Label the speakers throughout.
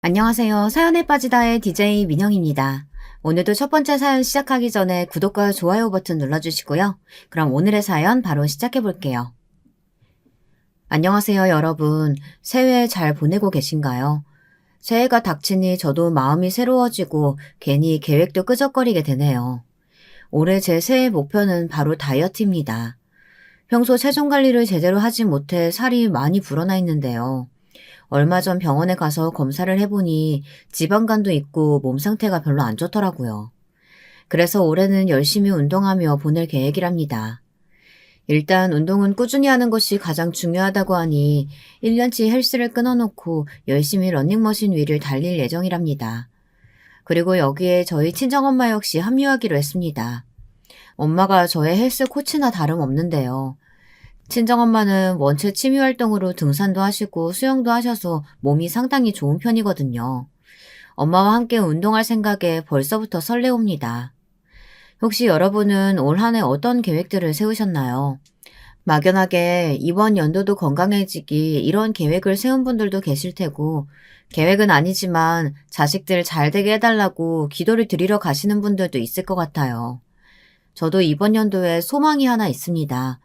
Speaker 1: 안녕하세요. 사연에 빠지다의 DJ 민영입니다. 오늘도 첫 번째 사연 시작하기 전에 구독과 좋아요 버튼 눌러주시고요. 그럼 오늘의 사연 바로 시작해 볼게요. 안녕하세요, 여러분. 새해 잘 보내고 계신가요? 새해가 닥치니 저도 마음이 새로워지고 괜히 계획도 끄적거리게 되네요. 올해 제 새해 목표는 바로 다이어트입니다. 평소 체중 관리를 제대로 하지 못해 살이 많이 불어나 있는데요. 얼마 전 병원에 가서 검사를 해보니 지방간도 있고 몸 상태가 별로 안 좋더라고요. 그래서 올해는 열심히 운동하며 보낼 계획이랍니다. 일단 운동은 꾸준히 하는 것이 가장 중요하다고 하니 1년치 헬스를 끊어놓고 열심히 러닝머신 위를 달릴 예정이랍니다. 그리고 여기에 저희 친정엄마 역시 합류하기로 했습니다. 엄마가 저의 헬스 코치나 다름없는데요. 친정엄마는 원체 취미활동으로 등산도 하시고 수영도 하셔서 몸이 상당히 좋은 편이거든요. 엄마와 함께 운동할 생각에 벌써부터 설레옵니다. 혹시 여러분은 올 한 해 어떤 계획들을 세우셨나요? 막연하게 이번 연도도 건강해지기 이런 계획을 세운 분들도 계실 테고, 계획은 아니지만 자식들 잘 되게 해달라고 기도를 드리러 가시는 분들도 있을 것 같아요. 저도 이번 연도에 소망이 하나 있습니다.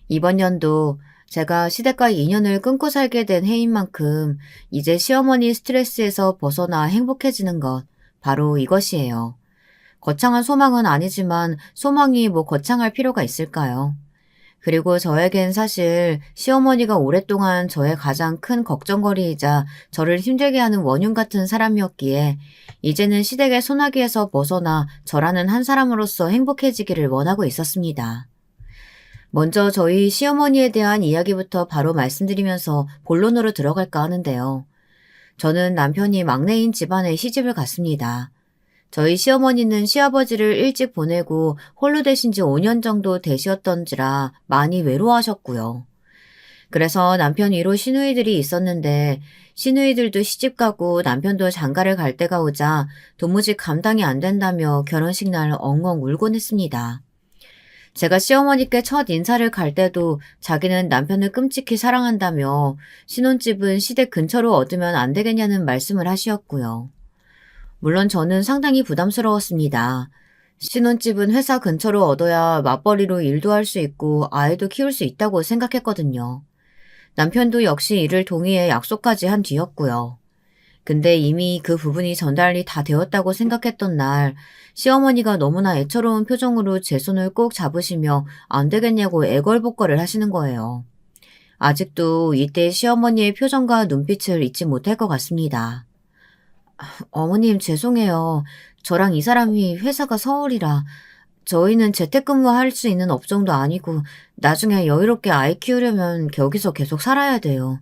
Speaker 1: 이번 연도 제가 시댁과 인연을 끊고 살게 된 해인 만큼 이제 시어머니 스트레스에서 벗어나 행복해지는 것, 바로 이것이에요. 거창한 소망은 아니지만 소망이 뭐 거창할 필요가 있을까요? 그리고 저에겐 사실 시어머니가 오랫동안 저의 가장 큰 걱정거리이자 저를 힘들게 하는 원흉 같은 사람이었기에 이제는 시댁의 소나기에서 벗어나 저라는 한 사람으로서 행복해지기를 원하고 있었습니다. 먼저 저희 시어머니에 대한 이야기부터 바로 말씀드리면서 본론으로 들어갈까 하는데요. 저는 남편이 막내인 집안에 시집을 갔습니다. 저희 시어머니는 시아버지를 일찍 보내고 홀로 되신 지 5년 정도 되셨던지라 많이 외로워하셨고요. 그래서 남편 위로 시누이들이 있었는데 시누이들도 시집가고 남편도 장가를 갈 때가 오자 도무지 감당이 안 된다며 결혼식 날 엉엉 울곤 했습니다. 제가 시어머니께 첫 인사를 갈 때도 자기는 남편을 끔찍히 사랑한다며 신혼집은 시댁 근처로 얻으면 안 되겠냐는 말씀을 하시었고요. 물론 저는 상당히 부담스러웠습니다. 신혼집은 회사 근처로 얻어야 맞벌이로 일도 할 수 있고 아이도 키울 수 있다고 생각했거든요. 남편도 역시 이를 동의해 약속까지 한 뒤였고요. 근데 이미 그 부분이 전달이 다 되었다고 생각했던 날, 시어머니가 너무나 애처로운 표정으로 제 손을 꼭 잡으시며 안 되겠냐고 애걸복걸을 하시는 거예요. 아직도 이때 시어머니의 표정과 눈빛을 잊지 못할 것 같습니다. 어머님 죄송해요. 저랑 이 사람이 회사가 서울이라 저희는 재택근무할 수 있는 업종도 아니고 나중에 여유롭게 아이 키우려면 여기서 계속 살아야 돼요.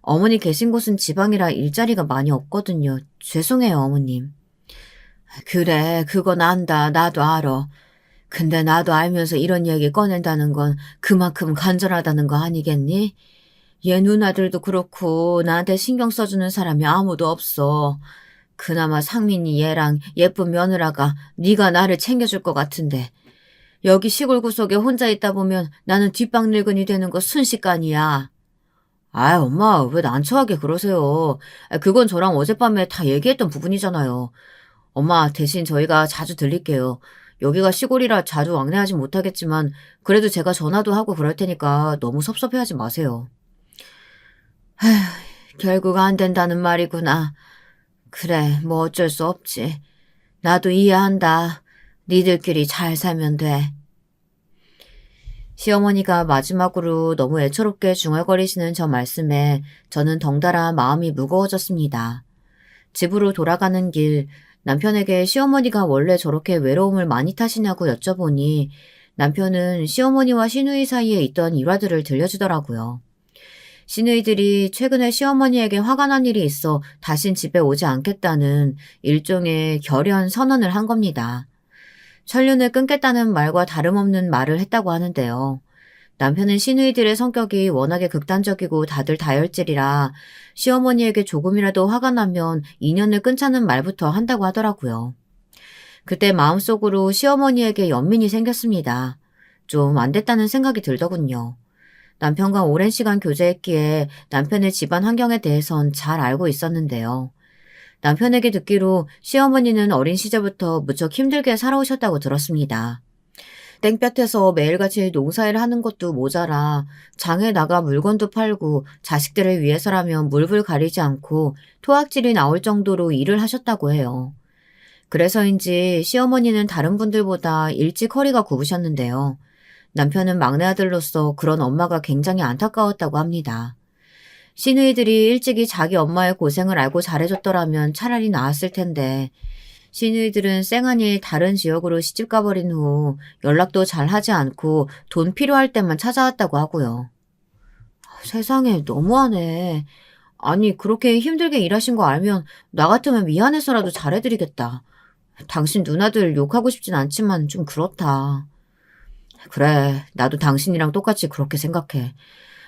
Speaker 1: 어머니 계신 곳은 지방이라 일자리가 많이 없거든요. 죄송해요, 어머님. 그래, 그건 안다. 나도 알아. 근데 나도 알면서 이런 얘기 꺼낸다는 건 그만큼 간절하다는 거 아니겠니? 얘 누나들도 그렇고 나한테 신경 써주는 사람이 아무도 없어. 그나마 상민이 얘랑 예쁜 며느라가 네가 나를 챙겨줄 것 같은데 여기 시골 구석에 혼자 있다 보면 나는 뒷방 늙은이 되는 거 순식간이야. 아, 엄마, 왜 난처하게 그러세요? 그건 저랑 어젯밤에 다 얘기했던 부분이잖아요. 엄마, 대신 저희가 자주 들릴게요. 여기가 시골이라 자주 왕래하진 못하겠지만, 그래도 제가 전화도 하고 그럴 테니까 너무 섭섭해하지 마세요. 에휴, 결국 안 된다는 말이구나. 그래, 뭐 어쩔 수 없지. 나도 이해한다. 니들끼리 잘 살면 돼. 시어머니가 마지막으로 너무 애처롭게 중얼거리시는 저 말씀에 저는 덩달아 마음이 무거워졌습니다. 집으로 돌아가는 길 남편에게 시어머니가 원래 저렇게 외로움을 많이 타시냐고 여쭤보니 남편은 시어머니와 시누이 사이에 있던 일화들을 들려주더라고요. 시누이들이 최근에 시어머니에게 화가 난 일이 있어 다신 집에 오지 않겠다는 일종의 결연 선언을 한 겁니다. 천륜을 끊겠다는 말과 다름없는 말을 했다고 하는데요. 남편은 시누이들의 성격이 워낙에 극단적이고 다들 다혈질이라 시어머니에게 조금이라도 화가 나면 인연을 끊자는 말부터 한다고 하더라고요. 그때 마음속으로 시어머니에게 연민이 생겼습니다. 좀 안 됐다는 생각이 들더군요. 남편과 오랜 시간 교제했기에 남편의 집안 환경에 대해선 잘 알고 있었는데요. 남편에게 듣기로 시어머니는 어린 시절부터 무척 힘들게 살아오셨다고 들었습니다. 땡볕에서 매일같이 농사일 하는 것도 모자라 장에 나가 물건도 팔고 자식들을 위해서라면 물불 가리지 않고 토악질이 나올 정도로 일을 하셨다고 해요. 그래서인지 시어머니는 다른 분들보다 일찍 허리가 굽으셨는데요. 남편은 막내 아들로서 그런 엄마가 굉장히 안타까웠다고 합니다. 시누이들이 일찍이 자기 엄마의 고생을 알고 잘해줬더라면 차라리 나았을 텐데 시누이들은 쌩하니 다른 지역으로 시집 가버린 후 연락도 잘 하지 않고 돈 필요할 때만 찾아왔다고 하고요. 세상에 너무하네. 아니 그렇게 힘들게 일하신 거 알면 나 같으면 미안해서라도 잘해드리겠다. 당신 누나들 욕하고 싶진 않지만 좀 그렇다. 그래, 나도 당신이랑 똑같이 그렇게 생각해.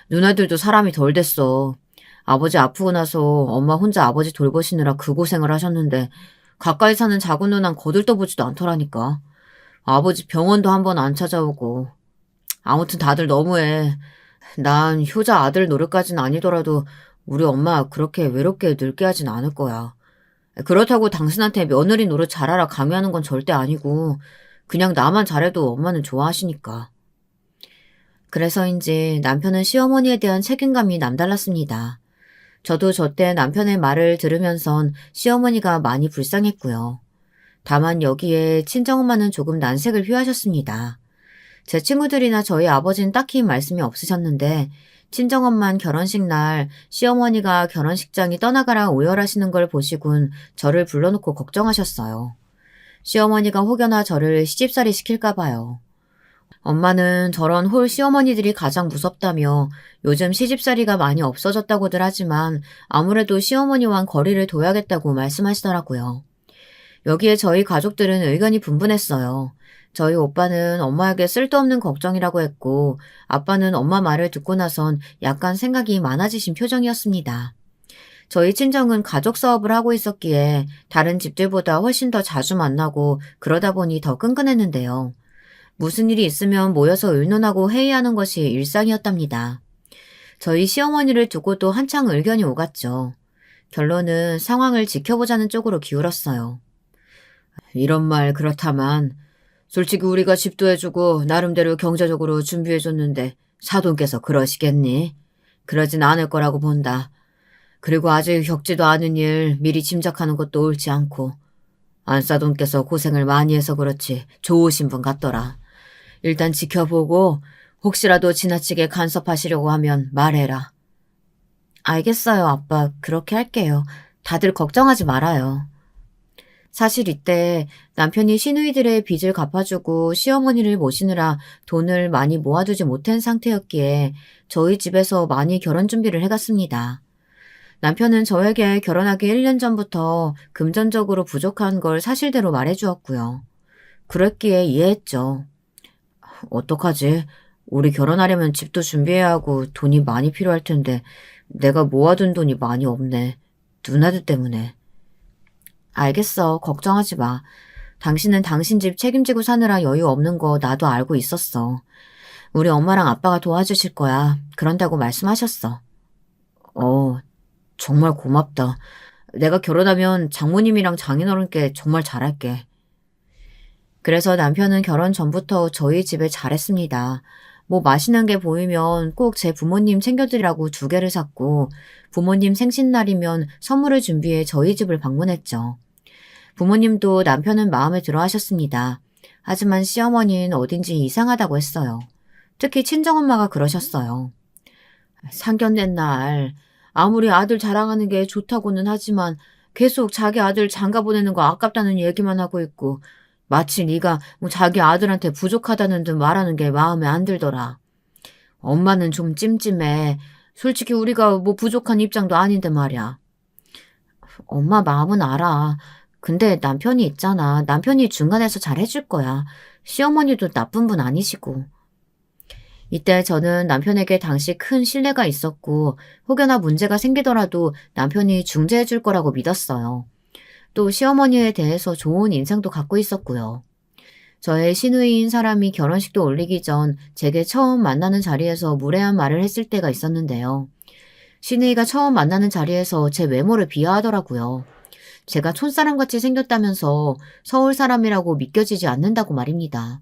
Speaker 1: 누나들도 사람이 덜 됐어. 아버지 아프고 나서 엄마 혼자 아버지 돌보시느라 그 고생을 하셨는데 가까이 사는 작은 누나는 거들떠보지도 않더라니까. 아버지 병원도 한 번 안 찾아오고. 아무튼 다들 너무해. 난 효자 아들 노릇까지는 아니더라도 우리 엄마 그렇게 외롭게 늙게 하진 않을 거야. 그렇다고 당신한테 며느리 노릇 잘하라 강요하는 건 절대 아니고 그냥 나만 잘해도 엄마는 좋아하시니까. 그래서인지 남편은 시어머니에 대한 책임감이 남달랐습니다. 저도 저때 남편의 말을 들으면선 시어머니가 많이 불쌍했고요. 다만 여기에 친정엄마는 조금 난색을 표하셨습니다. 제 친구들이나 저희 아버지는 딱히 말씀이 없으셨는데 친정엄마는 결혼식 날 시어머니가 결혼식장이 떠나가라 오열하시는 걸 보시곤 저를 불러놓고 걱정하셨어요. 시어머니가 혹여나 저를 시집살이 시킬까 봐요. 엄마는 저런 홀 시어머니들이 가장 무섭다며 요즘 시집살이가 많이 없어졌다고들 하지만 아무래도 시어머니와는 거리를 둬야겠다고 말씀하시더라고요. 여기에 저희 가족들은 의견이 분분했어요. 저희 오빠는 엄마에게 쓸데없는 걱정이라고 했고 아빠는 엄마 말을 듣고 나선 약간 생각이 많아지신 표정이었습니다. 저희 친정은 가족 사업을 하고 있었기에 다른 집들보다 훨씬 더 자주 만나고 그러다 보니 더 끈끈했는데요. 무슨 일이 있으면 모여서 의논하고 회의하는 것이 일상이었답니다. 저희 시어머니를 두고도 한창 의견이 오갔죠. 결론은 상황을 지켜보자는 쪽으로 기울었어요. 이런 말 그렇다만 솔직히 우리가 집도 해주고 나름대로 경제적으로 준비해줬는데 사돈께서 그러시겠니? 그러진 않을 거라고 본다. 그리고 아직 겪지도 않은 일 미리 짐작하는 것도 옳지 않고 안사돈께서 고생을 많이 해서 그렇지 좋으신 분 같더라. 일단 지켜보고 혹시라도 지나치게 간섭하시려고 하면 말해라. 알겠어요, 아빠. 그렇게 할게요. 다들 걱정하지 말아요. 사실 이때 남편이 시누이들의 빚을 갚아주고 시어머니를 모시느라 돈을 많이 모아두지 못한 상태였기에 저희 집에서 많이 결혼 준비를 해갔습니다. 남편은 저에게 결혼하기 1년 전부터 금전적으로 부족한 걸 사실대로 말해주었고요. 그랬기에 이해했죠. 어떡하지? 우리 결혼하려면 집도 준비해야 하고 돈이 많이 필요할 텐데 내가 모아둔 돈이 많이 없네. 누나들 때문에. 알겠어. 걱정하지 마. 당신은 당신 집 책임지고 사느라 여유 없는 거 나도 알고 있었어. 우리 엄마랑 아빠가 도와주실 거야. 그런다고 말씀하셨어. 정말 고맙다. 내가 결혼하면 장모님이랑 장인어른께 정말 잘할게. 그래서 남편은 결혼 전부터 저희 집에 잘했습니다. 뭐 맛있는 게 보이면 꼭 제 부모님 챙겨드리라고 2개를 샀고 부모님 생신날이면 선물을 준비해 저희 집을 방문했죠. 부모님도 남편은 마음에 들어 하셨습니다. 하지만 시어머니는 어딘지 이상하다고 했어요. 특히 친정엄마가 그러셨어요. 상견례 날 아무리 아들 자랑하는 게 좋다고는 하지만 계속 자기 아들 장가 보내는 거 아깝다는 얘기만 하고 있고 마치 네가 뭐 자기 아들한테 부족하다는 듯 말하는 게 마음에 안 들더라. 엄마는 좀 찜찜해. 솔직히 우리가 뭐 부족한 입장도 아닌데 말이야. 엄마 마음은 알아. 근데 남편이 있잖아. 남편이 중간에서 잘 해줄 거야. 시어머니도 나쁜 분 아니시고. 이때 저는 남편에게 당시 큰 신뢰가 있었고 혹여나 문제가 생기더라도 남편이 중재해 줄 거라고 믿었어요. 또 시어머니에 대해서 좋은 인상도 갖고 있었고요. 저의 시누이인 사람이 결혼식도 올리기 전 제게 처음 만나는 자리에서 무례한 말을 했을 때가 있었는데요. 시누이가 처음 만나는 자리에서 제 외모를 비하하더라고요. 제가 촌사람같이 생겼다면서 서울 사람이라고 믿겨지지 않는다고 말입니다.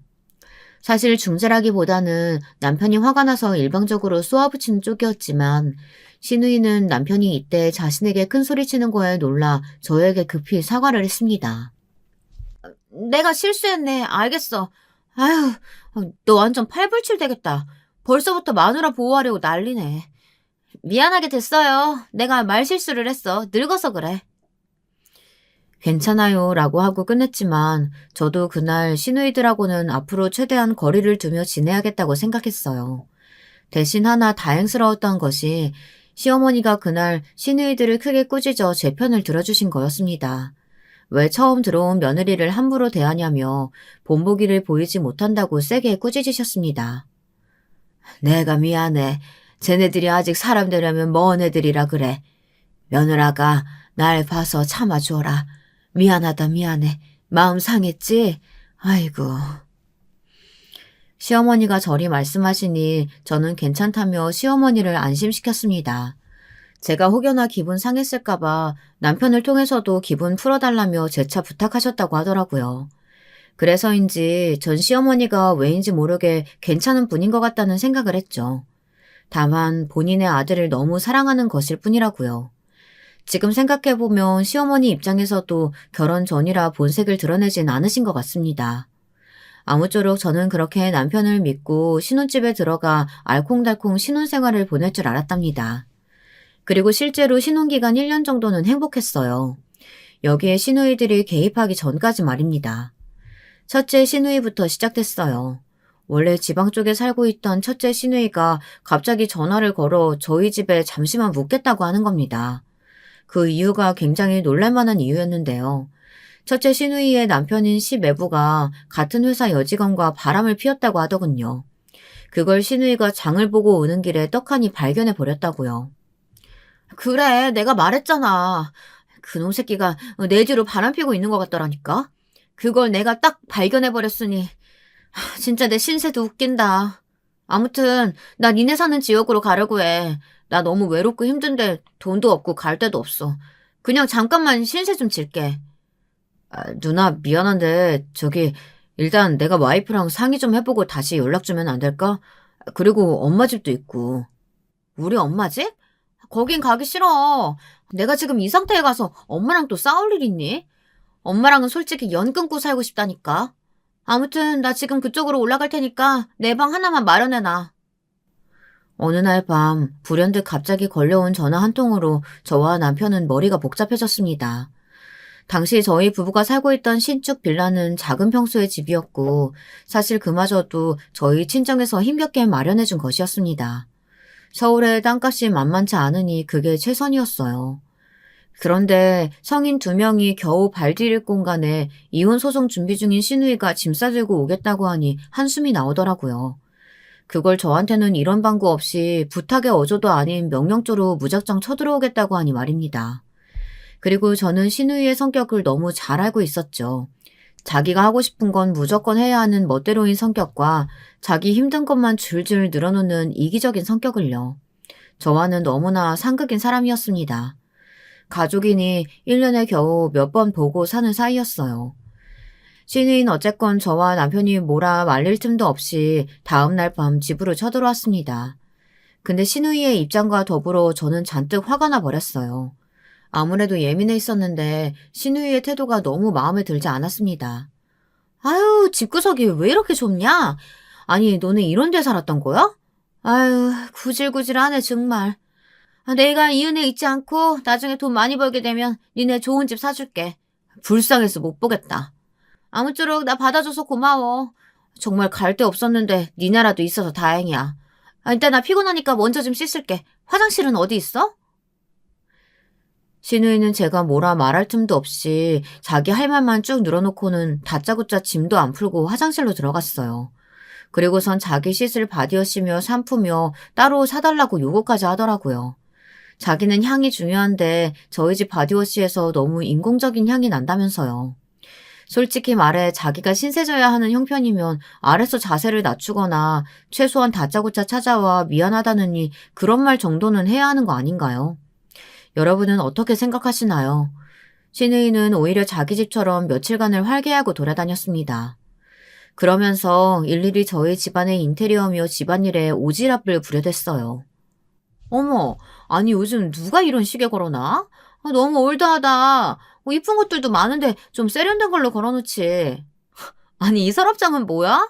Speaker 1: 사실 중재라기보다는 남편이 화가 나서 일방적으로 쏘아붙이는 쪽이었지만 신우이는 남편이 이때 자신에게 큰 소리치는 거에 놀라 저에게 급히 사과를 했습니다. 내가 실수했네. 알겠어. 아휴, 너 완전 팔불출 되겠다. 벌써부터 마누라 보호하려고 난리네. 미안하게 됐어요. 내가 말실수를 했어. 늙어서 그래. 괜찮아요 라고 하고 끝냈지만 저도 그날 시누이들하고는 앞으로 최대한 거리를 두며 지내야겠다고 생각했어요. 대신 하나 다행스러웠던 것이 시어머니가 그날 시누이들을 크게 꾸짖어 제 편을 들어주신 거였습니다. 왜 처음 들어온 며느리를 함부로 대하냐며 본보기를 보이지 못한다고 세게 꾸짖으셨습니다. 내가 미안해. 쟤네들이 아직 사람 되려면 먼 애들이라 그래. 며느라가 날 봐서 참아줘라. 미안하다 미안해. 마음 상했지? 아이고. 시어머니가 저리 말씀하시니 저는 괜찮다며 시어머니를 안심시켰습니다. 제가 혹여나 기분 상했을까봐 남편을 통해서도 기분 풀어달라며 재차 부탁하셨다고 하더라고요. 그래서인지 전 시어머니가 왜인지 모르게 괜찮은 분인 것 같다는 생각을 했죠. 다만 본인의 아들을 너무 사랑하는 것일 뿐이라고요. 지금 생각해보면 시어머니 입장에서도 결혼 전이라 본색을 드러내진 않으신 것 같습니다. 아무쪼록 저는 그렇게 남편을 믿고 신혼집에 들어가 알콩달콩 신혼생활을 보낼 줄 알았답니다. 그리고 실제로 신혼기간 1년 정도는 행복했어요. 여기에 시누이들이 개입하기 전까지 말입니다. 첫째 시누이부터 시작됐어요. 원래 지방 쪽에 살고 있던 첫째 시누이가 갑자기 전화를 걸어 저희 집에 잠시만 묵겠다고 하는 겁니다. 그 이유가 굉장히 놀랄만한 이유였는데요. 첫째 시누이의 남편인 시매부가 같은 회사 여직원과 바람을 피웠다고 하더군요. 그걸 시누이가 장을 보고 오는 길에 떡하니 발견해 버렸다고요. 그래, 내가 말했잖아. 그놈 새끼가 내 뒤로 바람 피고 있는 것 같더라니까. 그걸 내가 딱 발견해 버렸으니 진짜 내 신세도 웃긴다. 아무튼 나 니네 사는 지역으로 가려고 해. 나 너무 외롭고 힘든데 돈도 없고 갈 데도 없어. 그냥 잠깐만 신세 좀 질게. 누나 미안한데 저기 일단 내가 와이프랑 상의 좀 해보고 다시 연락 주면 안 될까? 그리고 엄마 집도 있고. 우리 엄마 집? 거긴 가기 싫어. 내가 지금 이 상태에 가서 엄마랑 또 싸울 일 있니? 엄마랑은 솔직히 연 끊고 살고 싶다니까. 아무튼 나 지금 그쪽으로 올라갈 테니까 내 방 하나만 마련해놔. 어느 날 밤 불현듯 갑자기 걸려온 전화 한 통으로 저와 남편은 머리가 복잡해졌습니다. 당시 저희 부부가 살고 있던 신축 빌라는 작은 평수의 집이었고 사실 그마저도 저희 친정에서 힘겹게 마련해준 것이었습니다. 서울의 땅값이 만만치 않으니 그게 최선이었어요. 그런데 성인 2명이 겨우 발 디딜 공간에 이혼 소송 준비 중인 시누이가 짐 싸들고 오겠다고 하니 한숨이 나오더라고요. 그걸 저한테는 이런 방구 없이 부탁의 어조도 아닌 명령조로 무작정 쳐들어오겠다고 하니 말입니다. 그리고 저는 시누이의 성격을 너무 잘 알고 있었죠. 자기가 하고 싶은 건 무조건 해야 하는 멋대로인 성격과 자기 힘든 것만 줄줄 늘어놓는 이기적인 성격을요. 저와는 너무나 상극인 사람이었습니다. 가족이니 1년에 겨우 몇 번 보고 사는 사이였어요. 시누이는 어쨌건 저와 남편이 뭐라 말릴 틈도 없이 다음날 밤 집으로 쳐들어왔습니다. 근데 시누이의 입장과 더불어 저는 잔뜩 화가 나 버렸어요. 아무래도 예민해 있었는데 시누이의 태도가 너무 마음에 들지 않았습니다. 아유, 집구석이 왜 이렇게 좁냐? 아니, 너네 이런 데 살았던 거야? 아유, 구질구질하네 정말. 내가 이 은혜 잊지 않고 나중에 돈 많이 벌게 되면 니네 좋은 집 사줄게. 불쌍해서 못 보겠다. 아무쪼록 나 받아줘서 고마워. 정말 갈 데 없었는데 니네라도 있어서 다행이야. 일단 나 피곤하니까 먼저 좀 씻을게. 화장실은 어디 있어? 시누이는 제가 뭐라 말할 틈도 없이 자기 할 말만 쭉 늘어놓고는 다짜고짜 짐도 안 풀고 화장실로 들어갔어요. 그리고선 자기 씻을 바디워시며 샴푸며 따로 사달라고 요구까지 하더라고요. 자기는 향이 중요한데 저희 집 바디워시에서 너무 인공적인 향이 난다면서요. 솔직히 말해 자기가 신세져야 하는 형편이면 아래서 자세를 낮추거나 최소한 다짜고짜 찾아와 미안하다느니 그런 말 정도는 해야 하는 거 아닌가요? 여러분은 어떻게 생각하시나요? 신우이는 오히려 자기 집처럼 며칠간을 활개하고 돌아다녔습니다. 그러면서 일일이 저희 집안의 인테리어며 집안일에 오지랖을 부려댔어요. 어머, 아니 요즘 누가 이런 시계 걸어놔? 너무 올드하다. 이쁜 것들도 많은데 좀 세련된 걸로 걸어놓지. 아니 이 서랍장은 뭐야?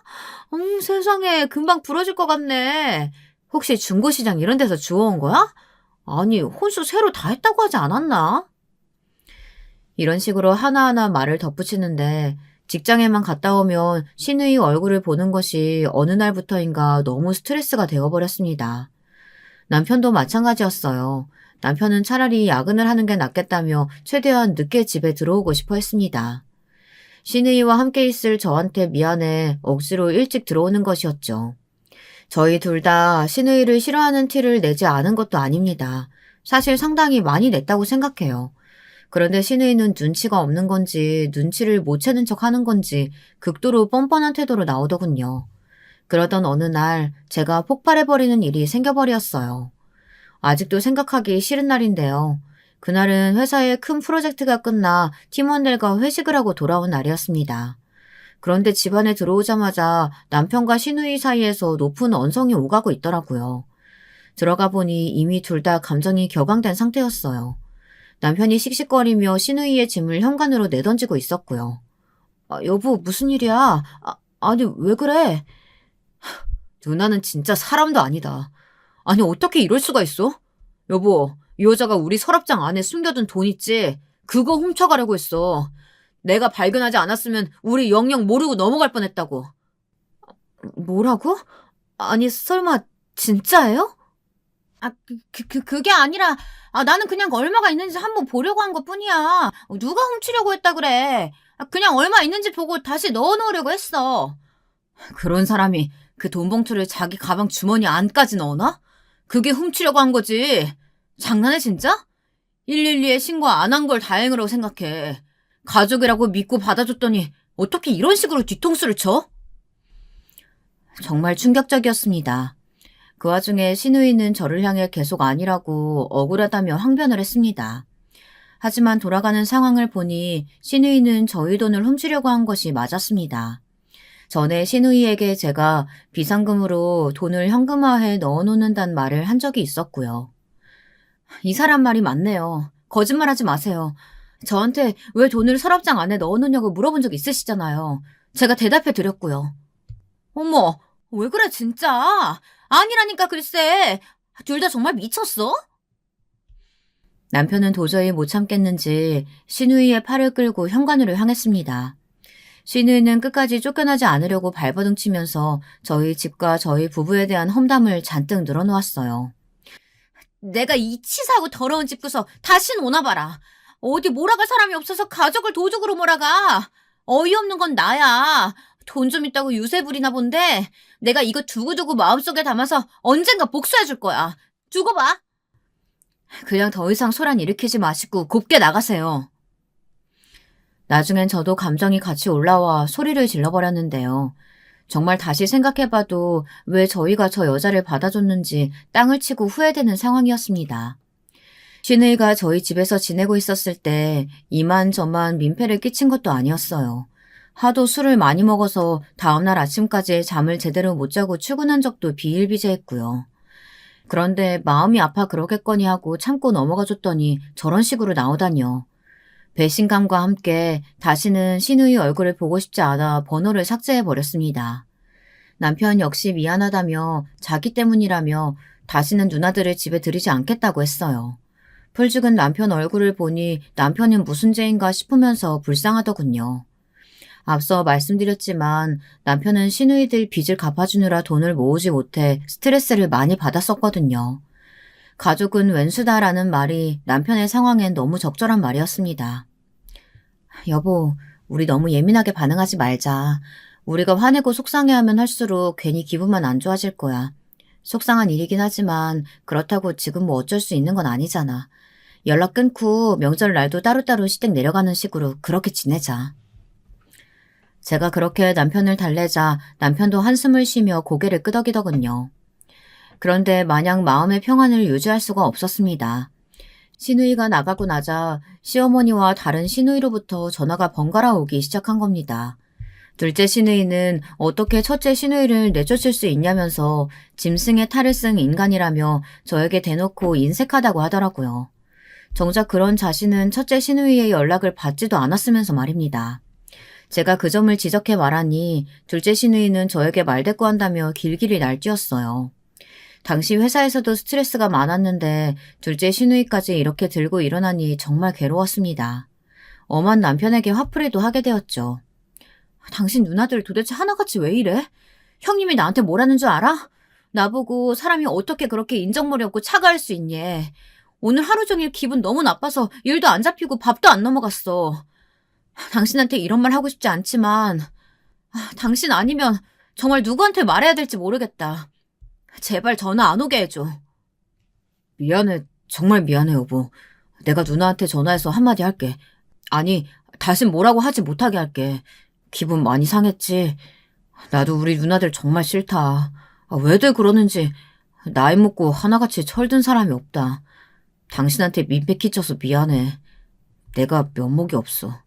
Speaker 1: 세상에 금방 부러질 것 같네. 혹시 중고시장 이런 데서 주워온 거야? 아니 혼수 새로 다 했다고 하지 않았나? 이런 식으로 하나하나 말을 덧붙이는데 직장에만 갔다 오면 신우이 얼굴을 보는 것이 어느 날부터인가 너무 스트레스가 되어버렸습니다. 남편도 마찬가지였어요. 남편은 차라리 야근을 하는 게 낫겠다며 최대한 늦게 집에 들어오고 싶어 했습니다. 신우이와 함께 있을 저한테 미안해 억지로 일찍 들어오는 것이었죠. 저희 둘 다 신우이를 싫어하는 티를 내지 않은 것도 아닙니다. 사실 상당히 많이 냈다고 생각해요. 그런데 신우이는 눈치가 없는 건지 눈치를 못 채는 척 하는 건지 극도로 뻔뻔한 태도로 나오더군요. 그러던 어느 날 제가 폭발해버리는 일이 생겨버렸어요. 아직도 생각하기 싫은 날인데요. 그날은 회사의 큰 프로젝트가 끝나 팀원들과 회식을 하고 돌아온 날이었습니다. 그런데 집안에 들어오자마자 남편과 시누이 사이에서 높은 언성이 오가고 있더라고요. 들어가 보니 이미 둘 다 감정이 격앙된 상태였어요. 남편이 씩씩거리며 시누이의 짐을 현관으로 내던지고 있었고요. 여보, 무슨 일이야? 아니, 왜 그래? 누나는 진짜 사람도 아니다. 아니, 어떻게 이럴 수가 있어? 여보, 이 여자가 우리 서랍장 안에 숨겨둔 돈 있지? 그거 훔쳐가려고 했어. 내가 발견하지 않았으면 우리 영영 모르고 넘어갈 뻔했다고. 뭐라고? 아니, 설마 진짜예요? 그게 아니라, 나는 그냥 얼마가 있는지 한번 보려고 한 것뿐이야. 누가 훔치려고 했다 그래. 그냥 얼마 있는지 보고 다시 넣어놓으려고 했어. 그런 사람이 그 돈 봉투를 자기 가방 주머니 안까지 넣어놔? 그게 훔치려고 한 거지. 장난해 진짜? 112에 신고 안 한 걸 다행으로 생각해. 가족이라고 믿고 받아줬더니 어떻게 이런 식으로 뒤통수를 쳐? 정말 충격적이었습니다. 그 와중에 시누이는 저를 향해 계속 아니라고 억울하다며 항변을 했습니다. 하지만 돌아가는 상황을 보니 시누이는 저희 돈을 훔치려고 한 것이 맞았습니다. 전에 시누이에게 제가 비상금으로 돈을 현금화해 넣어놓는다는 말을 한 적이 있었고요. 이 사람 말이 맞네요. 거짓말하지 마세요. 저한테 왜 돈을 서랍장 안에 넣어놓냐고 물어본 적 있으시잖아요. 제가 대답해 드렸고요. 어머, 왜 그래 진짜? 아니라니까 글쎄. 둘 다 정말 미쳤어? 남편은 도저히 못 참겠는지 시누이의 팔을 끌고 현관으로 향했습니다. 시누이는 끝까지 쫓겨나지 않으려고 발버둥 치면서 저희 집과 저희 부부에 대한 험담을 잔뜩 늘어놓았어요. 내가 이 치사하고 더러운 집 구석 다신 오나 봐라. 어디 몰아갈 사람이 없어서 가족을 도둑으로 몰아가. 어이없는 건 나야. 돈 좀 있다고 유세 부리나 본데 내가 이거 두고두고 마음속에 담아서 언젠가 복수해 줄 거야. 두고 봐. 그냥 더 이상 소란 일으키지 마시고 곱게 나가세요. 나중엔 저도 감정이 같이 올라와 소리를 질러버렸는데요. 정말 다시 생각해봐도 왜 저희가 저 여자를 받아줬는지 땅을 치고 후회되는 상황이었습니다. 시누이가 저희 집에서 지내고 있었을 때 이만저만 민폐를 끼친 것도 아니었어요. 하도 술을 많이 먹어서 다음날 아침까지 잠을 제대로 못 자고 출근한 적도 비일비재했고요. 그런데 마음이 아파 그러겠거니 하고 참고 넘어가줬더니 저런 식으로 나오다니요. 배신감과 함께 다시는 시누이 얼굴을 보고 싶지 않아 번호를 삭제해버렸습니다. 남편 역시 미안하다며 자기 때문이라며 다시는 누나들을 집에 들이지 않겠다고 했어요. 풀죽은 남편 얼굴을 보니 남편이 무슨 죄인가 싶으면서 불쌍하더군요. 앞서 말씀드렸지만 남편은 시누이들 빚을 갚아주느라 돈을 모으지 못해 스트레스를 많이 받았었거든요. 가족은 왼수다라는 말이 남편의 상황엔 너무 적절한 말이었습니다. 여보, 우리 너무 예민하게 반응하지 말자. 우리가 화내고 속상해하면 할수록 괜히 기분만 안 좋아질 거야. 속상한 일이긴 하지만 그렇다고 지금 뭐 어쩔 수 있는 건 아니잖아. 연락 끊고 명절 날도 따로따로 시댁 내려가는 식으로 그렇게 지내자. 제가 그렇게 남편을 달래자 남편도 한숨을 쉬며 고개를 끄덕이더군요. 그런데 마냥 마음의 평안을 유지할 수가 없었습니다. 시누이가 나가고 나자 시어머니와 다른 시누이로부터 전화가 번갈아 오기 시작한 겁니다. 둘째 시누이는 어떻게 첫째 시누이를 내쫓을 수 있냐면서 짐승의 탈을 쓴 인간이라며 저에게 대놓고 인색하다고 하더라고요. 정작 그런 자신은 첫째 시누이의 연락을 받지도 않았으면서 말입니다. 제가 그 점을 지적해 말하니 둘째 시누이는 저에게 말대꾸한다며 길길이 날뛰었어요. 당시 회사에서도 스트레스가 많았는데 둘째 시누이까지 이렇게 들고 일어나니 정말 괴로웠습니다. 엄한 남편에게 화풀이도 하게 되었죠. 당신 누나들 도대체 하나같이 왜 이래? 형님이 나한테 뭐라는 줄 알아? 나보고 사람이 어떻게 그렇게 인정머리 없고 차가울 수 있니? 오늘 하루 종일 기분 너무 나빠서 일도 안 잡히고 밥도 안 넘어갔어. 당신한테 이런 말 하고 싶지 않지만 당신 아니면 정말 누구한테 말해야 될지 모르겠다. 제발 전화 안 오게 해줘. 미안해. 정말 미안해, 여보. 내가 누나한테 전화해서 한마디 할게. 아니, 다신 뭐라고 하지 못하게 할게. 기분 많이 상했지. 나도 우리 누나들 정말 싫다. 왜들 그러는지 나이 먹고 하나같이 철든 사람이 없다. 당신한테 민폐 끼쳐서 미안해. 내가 면목이 없어.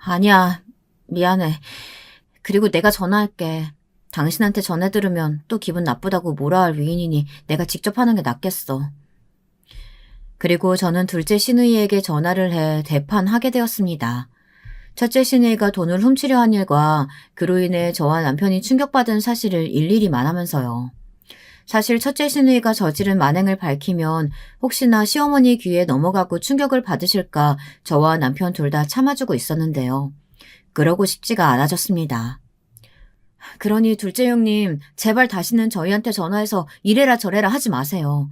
Speaker 1: 아니야, 미안해. 그리고 내가 전화할게. 당신한테 전해 들으면 또 기분 나쁘다고 뭐라 할 위인이니 내가 직접 하는 게 낫겠어. 그리고 저는 둘째 시누이에게 전화를 해 대판하게 되었습니다. 첫째 시누이가 돈을 훔치려 한 일과 그로 인해 저와 남편이 충격받은 사실을 일일이 말하면서요. 사실 첫째 시누이가 저지른 만행을 밝히면 혹시나 시어머니 귀에 넘어가고 충격을 받으실까 저와 남편 둘 다 참아주고 있었는데요. 그러고 싶지가 않아졌습니다. 그러니 둘째 형님, 제발 다시는 저희한테 전화해서 이래라 저래라 하지 마세요.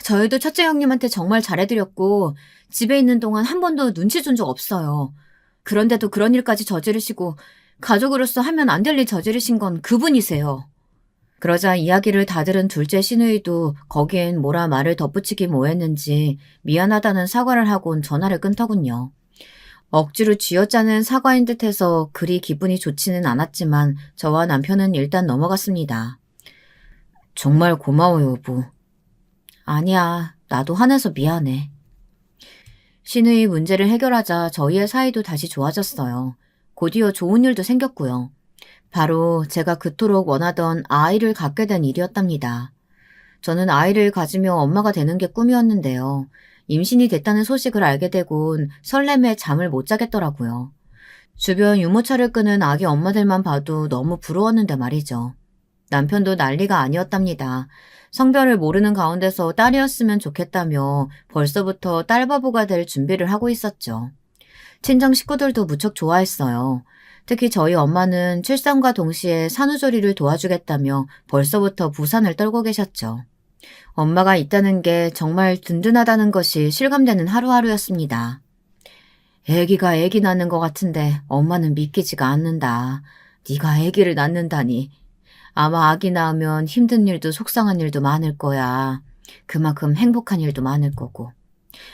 Speaker 1: 저희도 첫째 형님한테 정말 잘해드렸고 집에 있는 동안 한 번도 눈치 준 적 없어요. 그런데도 그런 일까지 저지르시고 가족으로서 하면 안 될 일 저지르신 건 그분이세요. 그러자 이야기를 다 들은 둘째 시누이도 거기엔 뭐라 말을 덧붙이기 뭐했는지 미안하다는 사과를 하곤 전화를 끊더군요. 억지로 쥐어짜는 사과인 듯해서 그리 기분이 좋지는 않았지만 저와 남편은 일단 넘어갔습니다. 정말 고마워, 여보. 아니야, 나도 화내서 미안해. 시누이 문제를 해결하자 저희의 사이도 다시 좋아졌어요. 곧이어 좋은 일도 생겼고요. 바로 제가 그토록 원하던 아이를 갖게 된 일이었답니다. 저는 아이를 가지며 엄마가 되는 게 꿈이었는데요. 임신이 됐다는 소식을 알게 되곤 설렘에 잠을 못 자겠더라고요. 주변 유모차를 끄는 아기 엄마들만 봐도 너무 부러웠는데 말이죠. 남편도 난리가 아니었답니다. 성별을 모르는 가운데서 딸이었으면 좋겠다며 벌써부터 딸바보가 될 준비를 하고 있었죠. 친정 식구들도 무척 좋아했어요. 특히 저희 엄마는 출산과 동시에 산후조리를 도와주겠다며 벌써부터 부산을 떨고 계셨죠. 엄마가 있다는 게 정말 든든하다는 것이 실감되는 하루하루였습니다. 애기가 애기 낳는 것 같은데 엄마는 믿기지가 않는다. 네가 애기를 낳는다니. 아마 아기 낳으면 힘든 일도 속상한 일도 많을 거야. 그만큼 행복한 일도 많을 거고.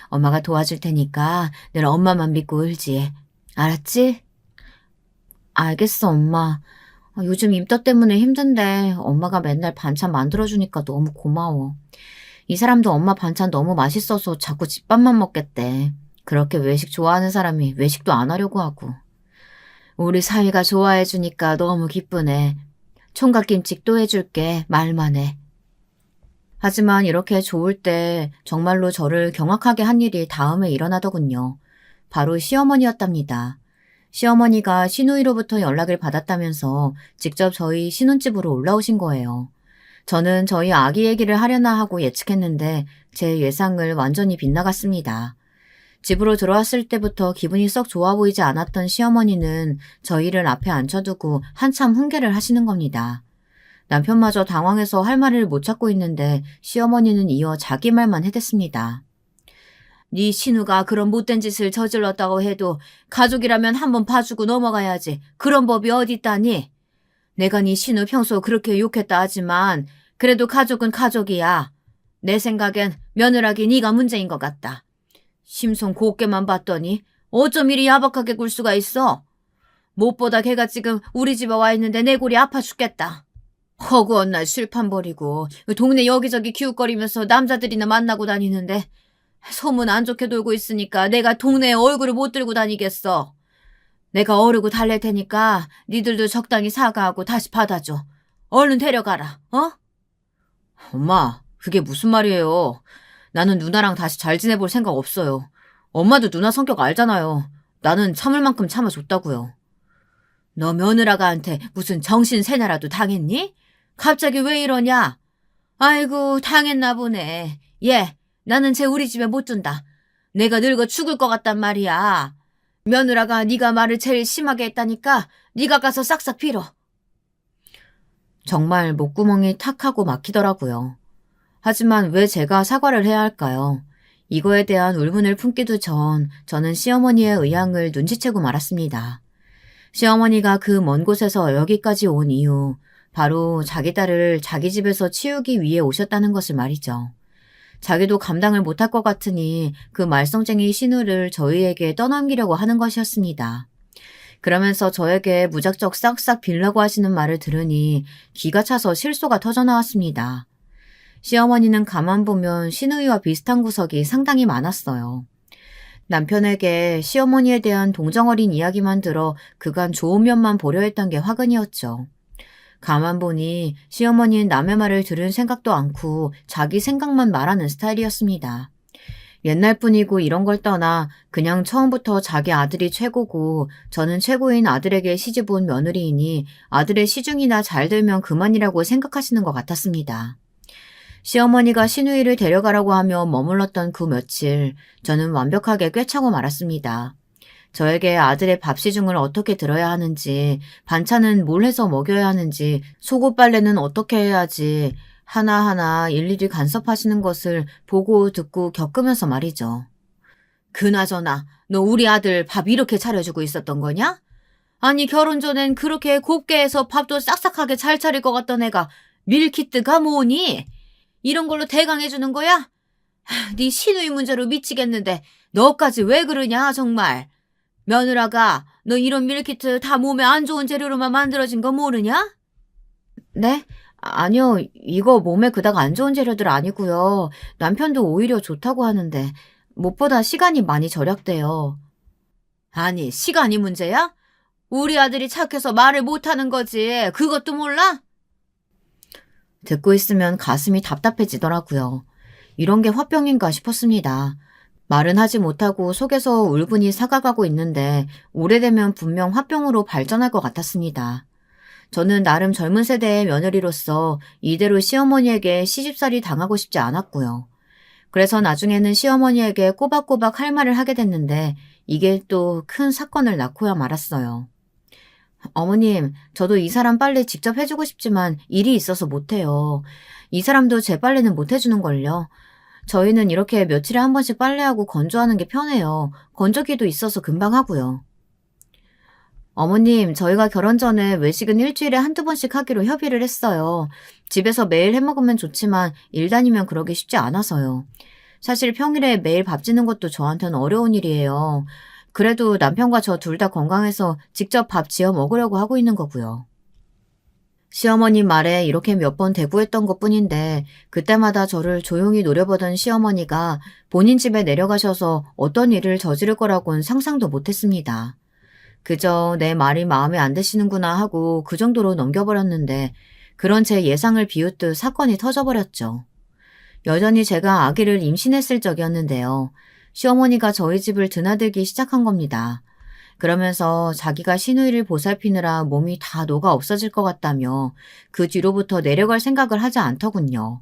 Speaker 1: 엄마가 도와줄 테니까 늘 엄마만 믿고 울지. 알았지? 알겠어, 엄마. 요즘 임떠 때문에 힘든데 엄마가 맨날 반찬 만들어주니까 너무 고마워. 이 사람도 엄마 반찬 너무 맛있어서 자꾸 집밥만 먹겠대. 그렇게 외식 좋아하는 사람이 외식도 안 하려고 하고. 우리 사위가 좋아해주니까 너무 기쁘네. 총각김치 또 해줄게. 말만 해. 하지만 이렇게 좋을 때 정말로 저를 경악하게 한 일이 다음에 일어나더군요. 바로 시어머니였답니다. 시어머니가 시누이로부터 연락을 받았다면서 직접 저희 신혼집으로 올라오신 거예요. 저는 저희 아기 얘기를 하려나 하고 예측했는데 제 예상을 완전히 빗나갔습니다. 집으로 들어왔을 때부터 기분이 썩 좋아 보이지 않았던 시어머니는 저희를 앞에 앉혀두고 한참 훈계를 하시는 겁니다. 남편마저 당황해서 할 말을 못 찾고 있는데 시어머니는 이어 자기 말만 해댔습니다. 네 신우가 그런 못된 짓을 저질렀다고 해도 가족이라면 한번 봐주고 넘어가야지. 그런 법이 어디 있다니? 내가 네 신우 평소 그렇게 욕했다 하지만 그래도 가족은 가족이야. 내 생각엔 며느라기 네가 문제인 것 같다. 심송 곱게만 봤더니 어쩜 이리 야박하게 굴 수가 있어? 무엇보다 걔가 지금 우리 집에 와 있는데 내 골이 아파 죽겠다. 허구한 날 술판 버리고 동네 여기저기 기웃거리면서 남자들이나 만나고 다니는데 소문 안 좋게 돌고 있으니까 내가 동네에 얼굴을 못 들고 다니겠어. 내가 어르고 달랠 테니까 니들도 적당히 사과하고 다시 받아줘. 얼른 데려가라, 어? 엄마, 그게 무슨 말이에요. 나는 누나랑 다시 잘 지내볼 생각 없어요. 엄마도 누나 성격 알잖아요. 나는 참을 만큼 참아줬다고요. 너 며느라가한테 무슨 정신 세뇌라도 당했니? 갑자기 왜 이러냐? 아이고, 당했나 보네. 얘, 나는 쟤 우리 집에 못 둔다. 내가 늙어 죽을 것 같단 말이야. 며느라가 네가 말을 제일 심하게 했다니까 네가 가서 싹싹 빌어. 정말 목구멍이 탁 하고 막히더라고요. 하지만 왜 제가 사과를 해야 할까요? 이거에 대한 울분을 품기도 전 저는 시어머니의 의향을 눈치채고 말았습니다. 시어머니가 그 먼 곳에서 여기까지 온 이유, 바로 자기 딸을 자기 집에서 치우기 위해 오셨다는 것을 말이죠. 자기도 감당을 못할 것 같으니 그 말썽쟁이 신우를 저희에게 떠넘기려고 하는 것이었습니다. 그러면서 저에게 무작정 싹싹 빌라고 하시는 말을 들으니 기가 차서 실소가 터져나왔습니다. 시어머니는 가만 보면 시누이와 비슷한 구석이 상당히 많았어요. 남편에게 시어머니에 대한 동정어린 이야기만 들어 그간 좋은 면만 보려 했던 게 화근이었죠. 가만 보니 시어머니는 남의 말을 들은 생각도 않고 자기 생각만 말하는 스타일이었습니다. 옛날 뿐이고 이런 걸 떠나 그냥 처음부터 자기 아들이 최고고 저는 최고인 아들에게 시집 온 며느리이니 아들의 시중이나 잘 들면 그만이라고 생각하시는 것 같았습니다. 시어머니가 시누이를 데려가라고 하며 머물렀던 그 며칠 저는 완벽하게 꿰차고 말았습니다. 저에게 아들의 밥 시중을 어떻게 들어야 하는지, 반찬은 뭘 해서 먹여야 하는지, 속옷 빨래는 어떻게 해야지 하나하나 일일이 간섭하시는 것을 보고 듣고 겪으면서 말이죠. 그나저나 너 우리 아들 밥 이렇게 차려주고 있었던 거냐? 아니 결혼 전엔 그렇게 곱게 해서 밥도 싹싹하게 잘 차릴 것 같던 애가 밀키트가 뭐니? 이런 걸로 대강해주는 거야? 네 시누이 문제로 미치겠는데 너까지 왜 그러냐 정말. 며느라가 너 이런 밀키트 다 몸에 안 좋은 재료로만 만들어진 거 모르냐? 네? 아니요. 이거 몸에 그닥 안 좋은 재료들 아니고요. 남편도 오히려 좋다고 하는데 무엇보다 시간이 많이 절약돼요. 아니 시간이 문제야? 우리 아들이 착해서 말을 못하는 거지. 그것도 몰라? 듣고 있으면 가슴이 답답해지더라고요. 이런 게 화병인가 싶었습니다. 말은 하지 못하고 속에서 울분이 사가가고 있는데 오래되면 분명 화병으로 발전할 것 같았습니다. 저는 나름 젊은 세대의 며느리로서 이대로 시어머니에게 시집살이 당하고 싶지 않았고요. 그래서 나중에는 시어머니에게 꼬박꼬박 할 말을 하게 됐는데 이게 또 큰 사건을 낳고야 말았어요. 어머님, 저도 이 사람 빨래 직접 해주고 싶지만 일이 있어서 못해요. 이 사람도 제 빨래는 못 해주는걸요. 저희는 이렇게 며칠에 한 번씩 빨래하고 건조하는 게 편해요. 건조기도 있어서 금방 하고요. 어머님, 저희가 결혼 전에 외식은 일주일에 한두 번씩 하기로 협의를 했어요. 집에서 매일 해먹으면 좋지만 일 다니면 그러기 쉽지 않아서요. 사실 평일에 매일 밥 짓는 것도 저한테는 어려운 일이에요. 그래도 남편과 저 둘 다 건강해서 직접 밥 지어 먹으려고 하고 있는 거고요. 시어머니 말에 이렇게 몇 번 대꾸했던 것뿐인데 그때마다 저를 조용히 노려보던 시어머니가 본인 집에 내려가셔서 어떤 일을 저지를 거라고는 상상도 못했습니다. 그저 내 말이 마음에 안 드시는구나 하고 그 정도로 넘겨버렸는데 그런 제 예상을 비웃듯 사건이 터져버렸죠. 여전히 제가 아기를 임신했을 적이었는데요. 시어머니가 저희 집을 드나들기 시작한 겁니다. 그러면서 자기가 시누이를 보살피느라 몸이 다 녹아 없어질 것 같다며 그 뒤로부터 내려갈 생각을 하지 않더군요.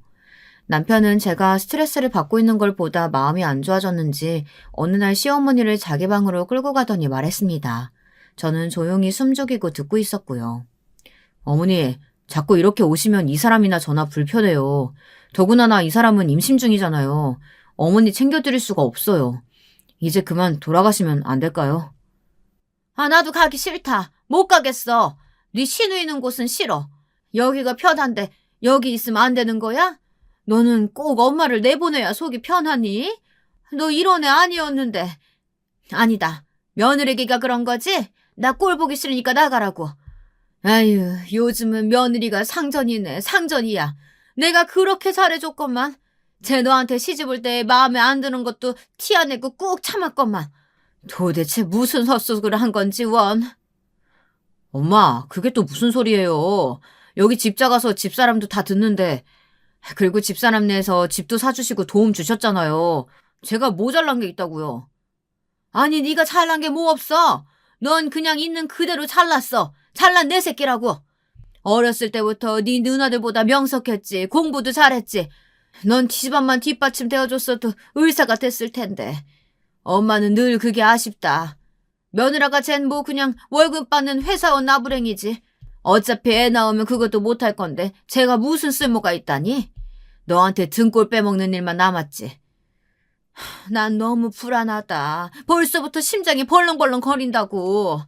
Speaker 1: 남편은 제가 스트레스를 받고 있는 걸 보다 마음이 안 좋아졌는지 어느 날 시어머니를 자기 방으로 끌고 가더니 말했습니다. 저는 조용히 숨죽이고 듣고 있었고요. 어머니, 자꾸 이렇게 오시면 이 사람이나 저나 불편해요. 더구나 이 사람은 임신 중이잖아요. 어머니 챙겨드릴 수가 없어요. 이제 그만 돌아가시면 안 될까요? 아, 나도 가기 싫다. 못 가겠어. 네 시누이 있는 곳은 싫어. 여기가 편한데 여기 있으면 안 되는 거야? 너는 꼭 엄마를 내보내야 속이 편하니? 너 이런 애 아니었는데. 아니다. 며느리기가 그런 거지? 나 꼴 보기 싫으니까 나가라고. 아유, 요즘은 며느리가 상전이네, 상전이야. 내가 그렇게 잘해줬건만. 쟤 너한테 시집올 때 마음에 안 드는 것도 티 안 내고 꾹 참았건만. 도대체 무슨 헛소리를 한 건지 원. 엄마, 그게 또 무슨 소리예요. 여기 집 작아서 집사람도 다 듣는데. 그리고 집사람 내에서 집도 사주시고 도움 주셨잖아요. 제가 모자란 게 있다고요. 아니, 네가 잘난 게 뭐 없어. 넌 그냥 있는 그대로 잘났어. 잘난 내 새끼라고. 어렸을 때부터 네 누나들보다 명석했지. 공부도 잘했지. 넌 집안만 뒷받침 되어줬어도 의사가 됐을 텐데. 엄마는 늘 그게 아쉽다. 며느라가 쟨 뭐 그냥 월급 받는 회사원 나부랭이지. 어차피 애 낳으면 그것도 못할 건데 제가 무슨 쓸모가 있다니? 너한테 등골 빼먹는 일만 남았지. 난 너무 불안하다. 벌써부터 심장이 벌렁벌렁 거린다고.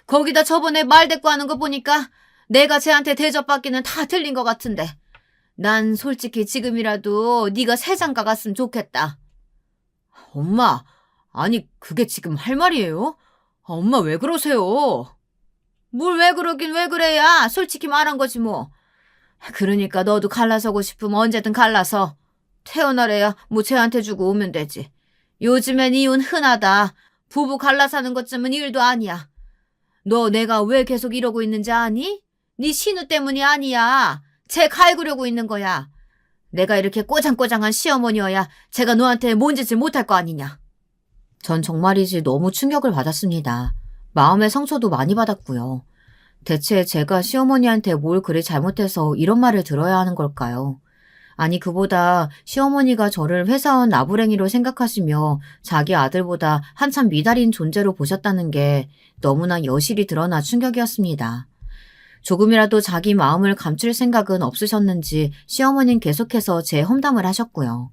Speaker 1: 거기다 저번에 말대꾸 하는 거 보니까 내가 쟤한테 대접받기는 다 틀린 것 같은데. 난 솔직히 지금이라도 네가 새장가 갔으면 좋겠다. 엄마, 아니 그게 지금 할 말이에요? 엄마 왜 그러세요? 뭘 왜 그러긴 왜 그래야. 솔직히 말한 거지 뭐. 그러니까 너도 갈라서고 싶으면 언제든 갈라서. 태어나래야 뭐 쟤한테 주고 오면 되지. 요즘엔 이혼 흔하다. 부부 갈라사는 것쯤은 일도 아니야. 너 내가 왜 계속 이러고 있는지 아니? 네 신우 때문이 아니야. 쟤 갈구려고 있는 거야. 내가 이렇게 꼬장꼬장한 시어머니여야 제가 너한테 뭔 짓을 못할 거 아니냐. 전 정말이지 너무 충격을 받았습니다. 마음의 상처도 많이 받았고요. 대체 제가 시어머니한테 뭘 그리 잘못해서 이런 말을 들어야 하는 걸까요? 아니 그보다 시어머니가 저를 회사원 나부랭이로 생각하시며 자기 아들보다 한참 미달인 존재로 보셨다는 게 너무나 여실히 드러나 충격이었습니다. 조금이라도 자기 마음을 감출 생각은 없으셨는지 시어머니는 계속해서 제 험담을 하셨고요.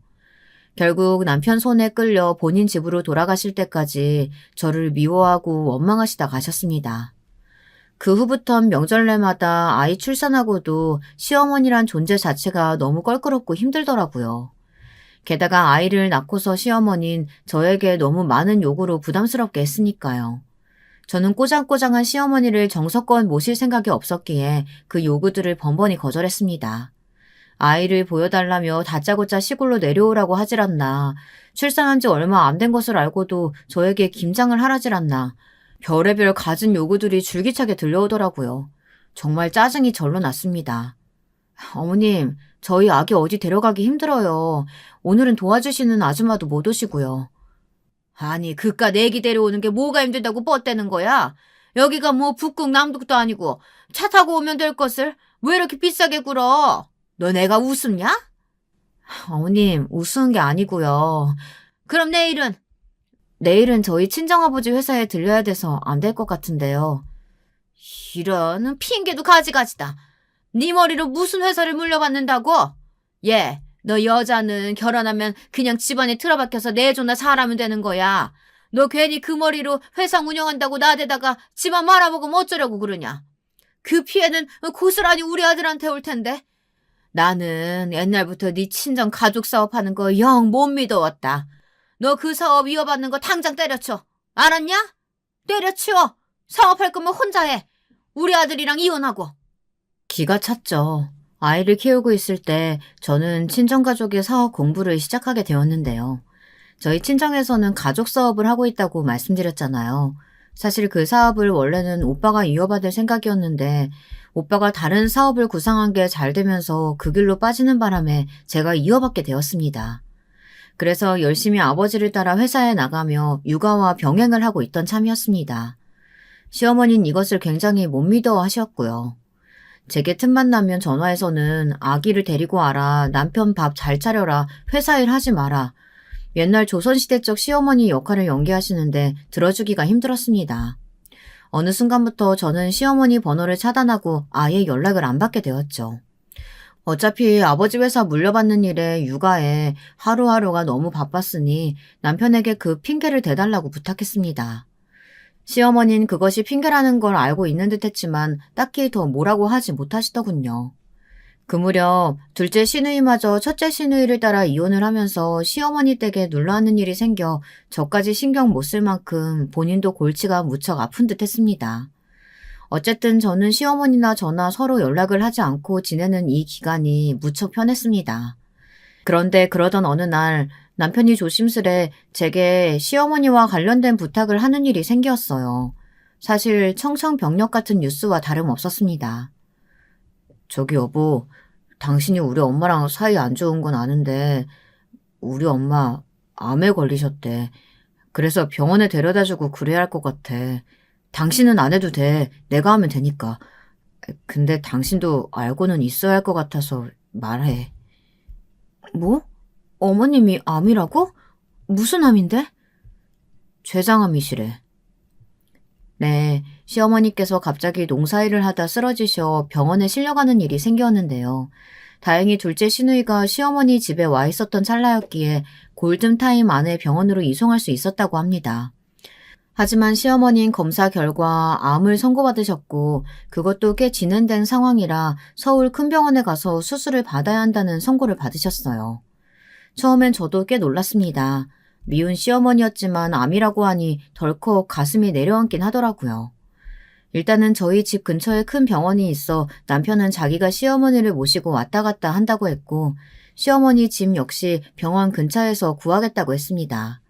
Speaker 1: 결국 남편 손에 끌려 본인 집으로 돌아가실 때까지 저를 미워하고 원망하시다 가셨습니다. 그 후부턴 명절날마다 아이 출산하고도 시어머니란 존재 자체가 너무 껄끄럽고 힘들더라고요. 게다가 아이를 낳고서 시어머니는 저에게 너무 많은 요구로 부담스럽게 했으니까요. 저는 꼬장꼬장한 시어머니를 정석권 모실 생각이 없었기에 그 요구들을 번번이 거절했습니다. 아이를 보여달라며 다짜고짜 시골로 내려오라고 하질 않나. 출산한 지 얼마 안 된 것을 알고도 저에게 김장을 하라질 않나. 별의별 갖은 요구들이 줄기차게 들려오더라고요. 정말 짜증이 절로 났습니다. 어머님, 저희 아기 어디 데려가기 힘들어요. 오늘은 도와주시는 아줌마도 못 오시고요. 아니, 그깟 애기 데려오는 게 뭐가 힘들다고 뻗대는 거야? 여기가 뭐 북극 남극도 아니고 차 타고 오면 될 것을 왜 이렇게 비싸게 굴어? 너 내가 우습냐? 어머님, 우스운 게 아니고요. 그럼 내일은? 내일은 저희 친정아버지 회사에 들려야 돼서 안 될 것 같은데요. 이런 핑계도 가지가지다. 네 머리로 무슨 회사를 물려받는다고? 예, 너 여자는 결혼하면 그냥 집안에 틀어박혀서 내조나 잘하면 되는 거야. 너 괜히 그 머리로 회사 운영한다고 나대다가 집안 말아먹으면 어쩌려고 그러냐. 그 피해는 고스란히 우리 아들한테 올 텐데. 나는 옛날부터 네 친정 가족 사업하는 거 영 못 믿어왔다. 너 그 사업 이어받는 거 당장 때려쳐. 알았냐? 때려치워. 사업할 거면 혼자 해. 우리 아들이랑 이혼하고. 기가 찼죠. 아이를 키우고 있을 때 저는 친정가족의 사업 공부를 시작하게 되었는데요. 저희 친정에서는 가족 사업을 하고 있다고 말씀드렸잖아요. 사실 그 사업을 원래는 오빠가 이어받을 생각이었는데 오빠가 다른 사업을 구상한 게 잘 되면서 그 길로 빠지는 바람에 제가 이어받게 되었습니다. 그래서 열심히 아버지를 따라 회사에 나가며 육아와 병행을 하고 있던 참이었습니다. 시어머니는 이것을 굉장히 못 믿어 하셨고요. 제게 틈만 나면 전화해서는 아기를 데리고 와라, 남편 밥 잘 차려라, 회사 일 하지 마라. 옛날 조선시대적 시어머니 역할을 연기하시는데 들어주기가 힘들었습니다. 어느 순간부터 저는 시어머니 번호를 차단하고 아예 연락을 안 받게 되었죠. 어차피 아버지 회사 물려받는 일에 육아에 하루하루가 너무 바빴으니 남편에게 그 핑계를 대달라고 부탁했습니다. 시어머니는 그것이 핑계라는 걸 알고 있는 듯 했지만 딱히 더 뭐라고 하지 못하시더군요. 그 무렵 둘째 시누이마저 첫째 시누이를 따라 이혼을 하면서 시어머니 댁에 눌러앉는 일이 생겨 저까지 신경 못 쓸 만큼 본인도 골치가 무척 아픈 듯 했습니다. 어쨌든 저는 시어머니나 저나 서로 연락을 하지 않고 지내는 이 기간이 무척 편했습니다. 그런데 그러던 어느 날 남편이 조심스레 제게 시어머니와 관련된 부탁을 하는 일이 생겼어요. 사실 청천벽력 같은 뉴스와 다름없었습니다. 저기 여보, 당신이 우리 엄마랑 사이 안 좋은 건 아는데 우리 엄마 암에 걸리셨대. 그래서 병원에 데려다주고 그래야 할 것 같아. 당신은 안 해도 돼. 내가 하면 되니까. 근데 당신도 알고는 있어야 할 것 같아서 말해. 뭐? 어머님이 암이라고? 무슨 암인데? 췌장암이시래. 네, 시어머니께서 갑자기 농사일을 하다 쓰러지셔 병원에 실려가는 일이 생겼는데요. 다행히 둘째 시누이가 시어머니 집에 와 있었던 찰나였기에 골든타임 안에 병원으로 이송할 수 있었다고 합니다. 하지만 시어머니는 검사 결과 암을 선고받으셨고 그것도 꽤 진행된 상황이라 서울 큰 병원에 가서 수술을 받아야 한다는 선고를 받으셨어요. 처음엔 저도 꽤 놀랐습니다. 미운 시어머니였지만 암이라고 하니 덜컥 가슴이 내려앉긴 하더라고요. 일단은 저희 집 근처에 큰 병원이 있어 남편은 자기가 시어머니를 모시고 왔다 갔다 한다고 했고 시어머니 집 역시 병원 근처에서 구하겠다고 했습니다.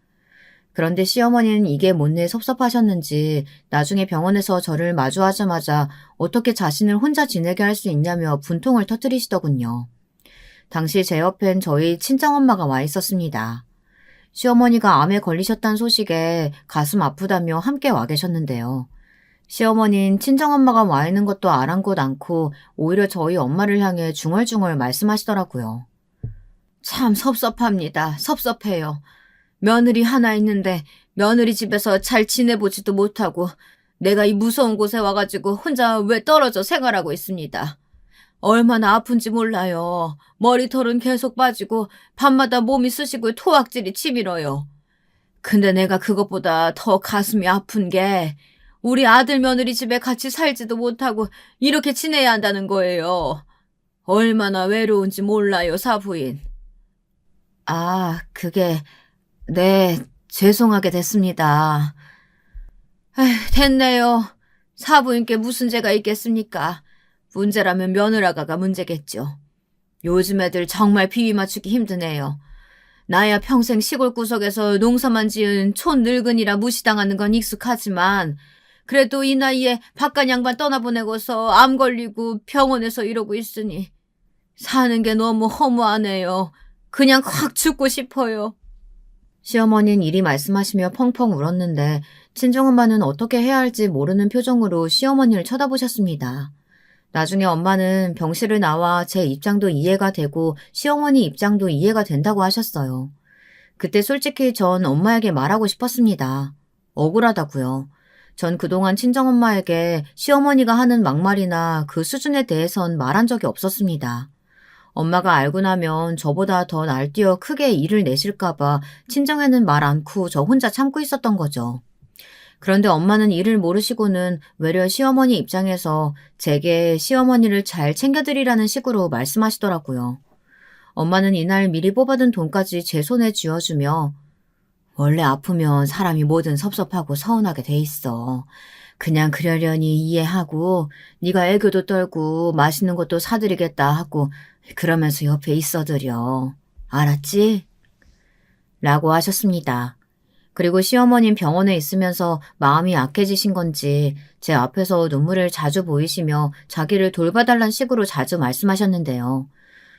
Speaker 1: 그런데 시어머니는 이게 못내 섭섭하셨는지 나중에 병원에서 저를 마주하자마자 어떻게 자신을 혼자 지내게 할 수 있냐며 분통을 터뜨리시더군요. 당시 제 옆엔 저희 친정엄마가 와 있었습니다. 시어머니가 암에 걸리셨다는 소식에 가슴 아프다며 함께 와 계셨는데요. 시어머니는 친정엄마가 와 있는 것도 아랑곳 않고 오히려 저희 엄마를 향해 중얼중얼 말씀하시더라고요. 참 섭섭합니다. 섭섭해요. 며느리 하나 있는데 며느리 집에서 잘 지내보지도 못하고 내가 이 무서운 곳에 와가지고 혼자 왜 떨어져 생활하고 있습니다. 얼마나 아픈지 몰라요. 머리털은 계속 빠지고 밤마다 몸이 쑤시고 토악질이 치밀어요. 근데 내가 그것보다 더 가슴이 아픈 게 우리 아들 며느리 집에 같이 살지도 못하고 이렇게 지내야 한다는 거예요. 얼마나 외로운지 몰라요, 사부인. 아, 네, 죄송하게 됐습니다. 에휴, 됐네요. 사부인께 무슨 죄가 있겠습니까? 문제라면 며느라가가 문제겠죠. 요즘 애들 정말 비위 맞추기 힘드네요. 나야 평생 시골 구석에서 농사만 지은 촌 늙은이라 무시당하는 건 익숙하지만 그래도 이 나이에 바깥 양반 떠나보내고서 암 걸리고 병원에서 이러고 있으니 사는 게 너무 허무하네요. 그냥 확 죽고 싶어요. 시어머니는 이리 말씀하시며 펑펑 울었는데 친정엄마는 어떻게 해야 할지 모르는 표정으로 시어머니를 쳐다보셨습니다. 나중에 엄마는 병실을 나와 제 입장도 이해가 되고 시어머니 입장도 이해가 된다고 하셨어요. 그때 솔직히 전 엄마에게 말하고 싶었습니다. 억울하다고요. 전 그동안 친정엄마에게 시어머니가 하는 막말이나 그 수준에 대해선 말한 적이 없었습니다. 엄마가 알고 나면 저보다 더 날뛰어 크게 일을 내실까봐 친정에는 말 않고 저 혼자 참고 있었던 거죠. 그런데 엄마는 이를 모르시고는 외려 시어머니 입장에서 제게 시어머니를 잘 챙겨드리라는 식으로 말씀하시더라고요. 엄마는 이날 미리 뽑아둔 돈까지 제 손에 쥐어주며 원래 아프면 사람이 뭐든 섭섭하고 서운하게 돼 있어. 그냥 그러려니 이해하고 네가 애교도 떨고 맛있는 것도 사드리겠다 하고 그러면서 옆에 있어드려. 알았지? 라고 하셨습니다. 그리고 시어머님 병원에 있으면서 마음이 약해지신 건지 제 앞에서 눈물을 자주 보이시며 자기를 돌봐달란 식으로 자주 말씀하셨는데요.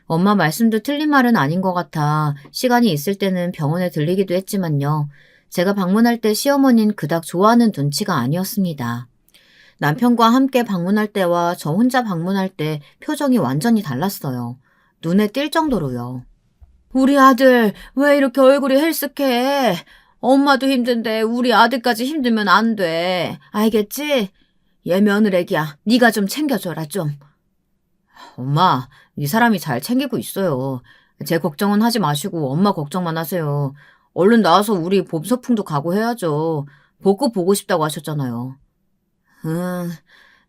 Speaker 1: 엄마 말씀도 틀린 말은 아닌 것 같아 시간이 있을 때는 병원에 들리기도 했지만요. 제가 방문할 때 시어머니는 그닥 좋아하는 눈치가 아니었습니다. 남편과 함께 방문할 때와 저 혼자 방문할 때 표정이 완전히 달랐어요. 눈에 띌 정도로요. 우리 아들 왜 이렇게 얼굴이 헬쓱해? 엄마도 힘든데 우리 아들까지 힘들면 안 돼. 알겠지? 얘 며느리야. 네가 좀 챙겨줘라 좀. 엄마, 이 사람이 잘 챙기고 있어요. 제 걱정은 하지 마시고 엄마 걱정만 하세요. 얼른 나와서 우리 봄소풍도 가고 해야죠. 벚꽃 보고 싶다고 하셨잖아요. 응,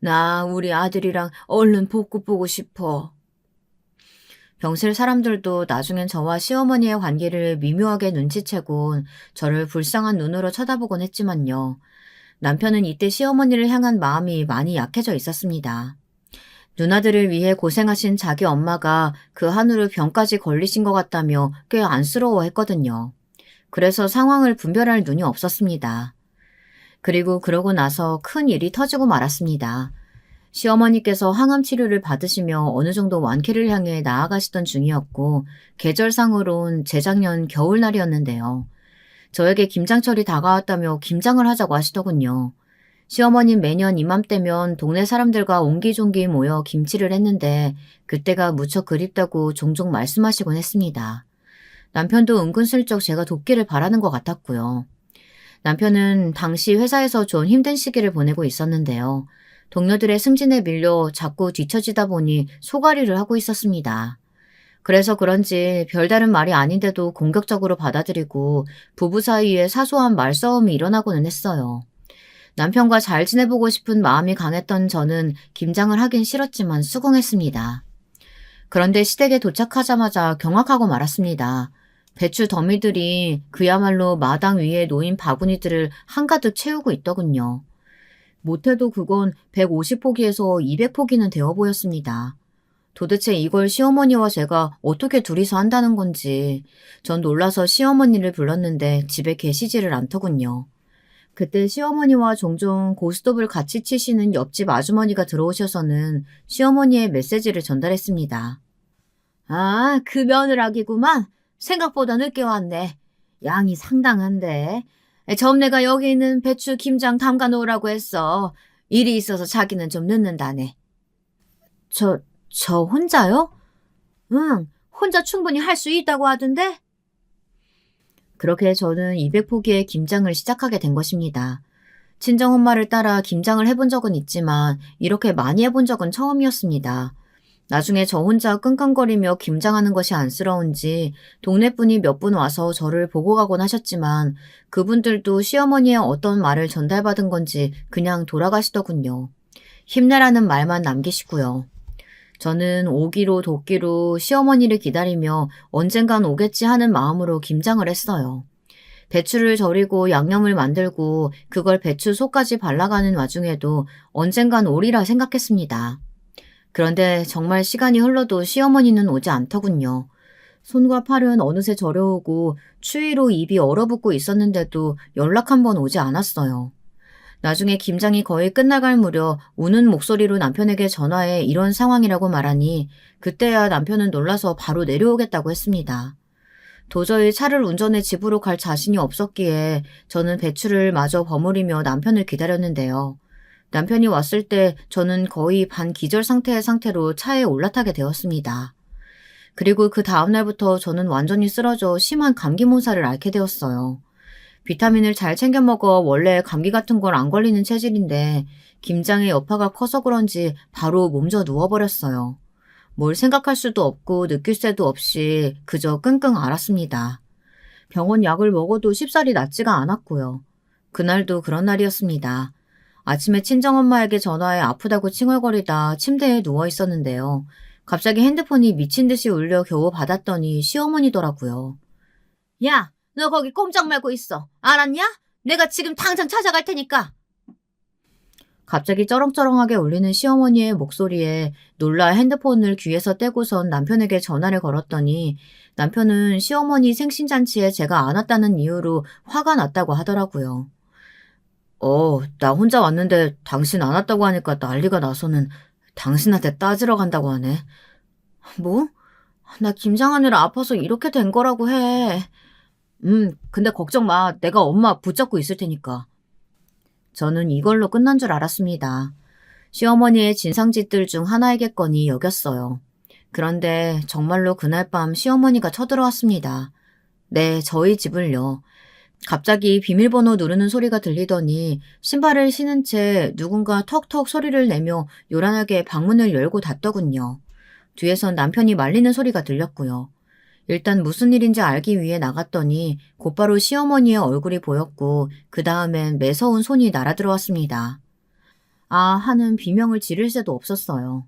Speaker 1: 나 우리 아들이랑 얼른 벚꽃 보고 싶어. 병실 사람들도 나중엔 저와 시어머니의 관계를 미묘하게 눈치채곤 저를 불쌍한 눈으로 쳐다보곤 했지만요. 남편은 이때 시어머니를 향한 마음이 많이 약해져 있었습니다. 누나들을 위해 고생하신 자기 엄마가 그 한우를 병까지 걸리신 것 같다며 꽤 안쓰러워했거든요. 그래서 상황을 분별할 눈이 없었습니다. 그리고 그러고 나서 큰 일이 터지고 말았습니다. 시어머니께서 항암 치료를 받으시며 어느 정도 완쾌를 향해 나아가시던 중이었고 계절상으론 재작년 겨울날이었는데요. 저에게 김장철이 다가왔다며 김장을 하자고 하시더군요. 시어머님 매년 이맘때면 동네 사람들과 옹기종기 모여 김치를 했는데 그때가 무척 그립다고 종종 말씀하시곤 했습니다. 남편도 은근슬쩍 제가 돕기를 바라는 것 같았고요. 남편은 당시 회사에서 좀 힘든 시기를 보내고 있었는데요. 동료들의 승진에 밀려 자꾸 뒤처지다 보니 소가리를 하고 있었습니다. 그래서 그런지 별다른 말이 아닌데도 공격적으로 받아들이고 부부 사이에 사소한 말싸움이 일어나고는 했어요. 남편과 잘 지내보고 싶은 마음이 강했던 저는 김장을 하긴 싫었지만 수긍했습니다. 그런데 시댁에 도착하자마자 경악하고 말았습니다. 배추 더미들이 그야말로 마당 위에 놓인 바구니들을 한가득 채우고 있더군요. 못해도 그건 150포기에서 200포기는 되어 보였습니다. 도대체 이걸 시어머니와 제가 어떻게 둘이서 한다는 건지 전 놀라서 시어머니를 불렀는데 집에 계시지를 않더군요. 그때 시어머니와 종종 고스톱을 같이 치시는 옆집 아주머니가 들어오셔서는 시어머니의 메시지를 전달했습니다. 아, 그 며느라기구만. 생각보다 늦게 왔네. 양이 상당한데. 점내가 여기 있는 배추 김장 담가 놓으라고 했어. 일이 있어서 자기는 좀 늦는다네. 저 혼자요? 응, 혼자 충분히 할 수 있다고 하던데? 그렇게 저는 200포기의 김장을 시작하게 된 것입니다. 친정엄마를 따라 김장을 해본 적은 있지만 이렇게 많이 해본 적은 처음이었습니다. 나중에 저 혼자 끙끙거리며 김장하는 것이 안쓰러운지 동네 분이 몇 분 와서 저를 보고 가곤 하셨지만 그분들도 시어머니의 어떤 말을 전달받은 건지 그냥 돌아가시더군요. 힘내라는 말만 남기시고요. 저는 오기로 도끼로 시어머니를 기다리며 언젠간 오겠지 하는 마음으로 김장을 했어요. 배추를 절이고 양념을 만들고 그걸 배추 속까지 발라가는 와중에도 언젠간 오리라 생각했습니다. 그런데 정말 시간이 흘러도 시어머니는 오지 않더군요. 손과 팔은 어느새 저려오고 추위로 입이 얼어붙고 있었는데도 연락 한 번 오지 않았어요. 나중에 김장이 거의 끝나갈 무렵 우는 목소리로 남편에게 전화해 이런 상황이라고 말하니 그때야 남편은 놀라서 바로 내려오겠다고 했습니다. 도저히 차를 운전해 집으로 갈 자신이 없었기에 저는 배추를 마저 버무리며 남편을 기다렸는데요. 남편이 왔을 때 저는 거의 반기절 상태의 상태로 차에 올라타게 되었습니다. 그리고 그 다음날부터 저는 완전히 쓰러져 심한 감기 몸살을 앓게 되었어요. 비타민을 잘 챙겨 먹어 원래 감기 같은 걸 안 걸리는 체질인데 김장의 여파가 커서 그런지 바로 몸져 누워버렸어요. 뭘 생각할 수도 없고 느낄 새도 없이 그저 끙끙 앓았습니다. 병원 약을 먹어도 쉽사리 낫지가 않았고요. 그날도 그런 날이었습니다. 아침에 친정엄마에게 전화해 아프다고 칭얼거리다 침대에 누워 있었는데요. 갑자기 핸드폰이 미친 듯이 울려 겨우 받았더니 시어머니더라고요. 야, 너 거기 꼼짝 말고 있어. 알았냐? 내가 지금 당장 찾아갈 테니까. 갑자기 쩌렁쩌렁하게 울리는 시어머니의 목소리에 놀라 핸드폰을 귀에서 떼고선 남편에게 전화를 걸었더니 남편은 시어머니 생신잔치에 제가 안 왔다는 이유로 화가 났다고 하더라고요. 나 혼자 왔는데 당신 안 왔다고 하니까 난리가 나서는 당신한테 따지러 간다고 하네. 뭐? 나 김장하느라 아파서 이렇게 된 거라고 해. 근데 걱정 마. 내가 엄마 붙잡고 있을 테니까. 저는 이걸로 끝난 줄 알았습니다. 시어머니의 진상짓들 중 하나이겠거니 여겼어요. 그런데 정말로 그날 밤 시어머니가 쳐들어왔습니다. 네, 저희 집을요. 갑자기 비밀번호 누르는 소리가 들리더니 신발을 신은 채 누군가 턱턱 소리를 내며 요란하게 방문을 열고 닫더군요. 뒤에선 남편이 말리는 소리가 들렸고요. 일단 무슨 일인지 알기 위해 나갔더니 곧바로 시어머니의 얼굴이 보였고 그 다음엔 매서운 손이 날아들어왔습니다. 아 하는 비명을 지를 새도 없었어요.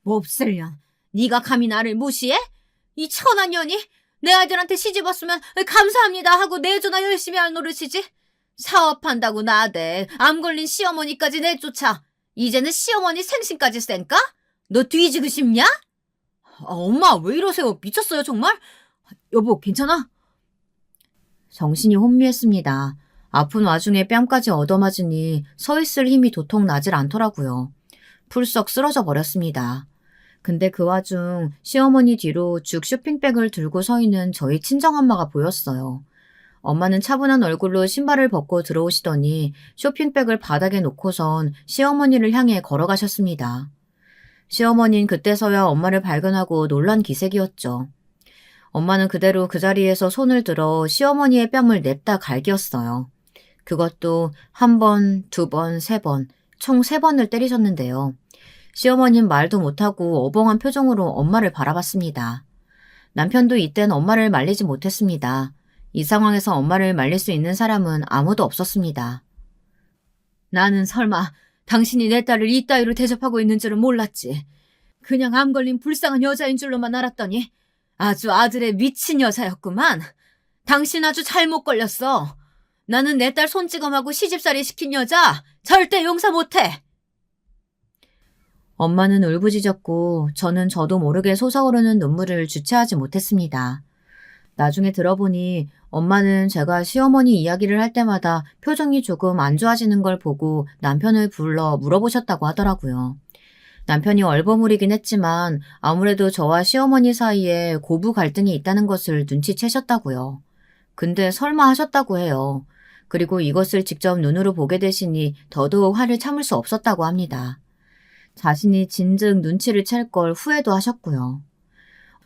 Speaker 1: 몹쓸년, 네가 감히 나를 무시해? 이 천한 년이? 내 아들한테 시집 왔으면 감사합니다 하고 내 전화 열심히 할 노릇이지. 사업한다고 나대. 암 걸린 시어머니까지 내쫓아. 이제는 시어머니 생신까지 쌩까? 너 뒤지고 싶냐? 엄마 왜 이러세요? 미쳤어요 정말? 여보 괜찮아? 정신이 혼미했습니다. 아픈 와중에 뺨까지 얻어맞으니 서 있을 힘이 도통 나질 않더라고요. 풀썩 쓰러져 버렸습니다. 근데 그 와중 시어머니 뒤로 죽 쇼핑백을 들고 서 있는 저희 친정엄마가 보였어요. 엄마는 차분한 얼굴로 신발을 벗고 들어오시더니 쇼핑백을 바닥에 놓고선 시어머니를 향해 걸어가셨습니다. 시어머니는 그때서야 엄마를 발견하고 놀란 기색이었죠. 엄마는 그대로 그 자리에서 손을 들어 시어머니의 뺨을 냅다 갈겼어요. 그것도 한 번, 두 번, 세 번, 총 3번을 때리셨는데요. 시어머니는 말도 못하고 어벙한 표정으로 엄마를 바라봤습니다. 남편도 이땐 엄마를 말리지 못했습니다. 이 상황에서 엄마를 말릴 수 있는 사람은 아무도 없었습니다. 나는 설마 당신이 내 딸을 이따위로 대접하고 있는 줄은 몰랐지. 그냥 암 걸린 불쌍한 여자인 줄로만 알았더니 아주 아들의 미친 여자였구만. 당신 아주 잘못 걸렸어. 나는 내 딸 손찌검하고 시집살이 시킨 여자 절대 용서 못해. 엄마는 울부짖었고 저는 저도 모르게 솟아오르는 눈물을 주체하지 못했습니다. 나중에 들어보니 엄마는 제가 시어머니 이야기를 할 때마다 표정이 조금 안 좋아지는 걸 보고 남편을 불러 물어보셨다고 하더라고요. 남편이 얼버무리긴 했지만 아무래도 저와 시어머니 사이에 고부 갈등이 있다는 것을 눈치채셨다고요. 근데 설마 하셨다고 해요. 그리고 이것을 직접 눈으로 보게 되시니 더더욱 화를 참을 수 없었다고 합니다. 자신이 진즉 눈치를 챌 걸 후회도 하셨고요.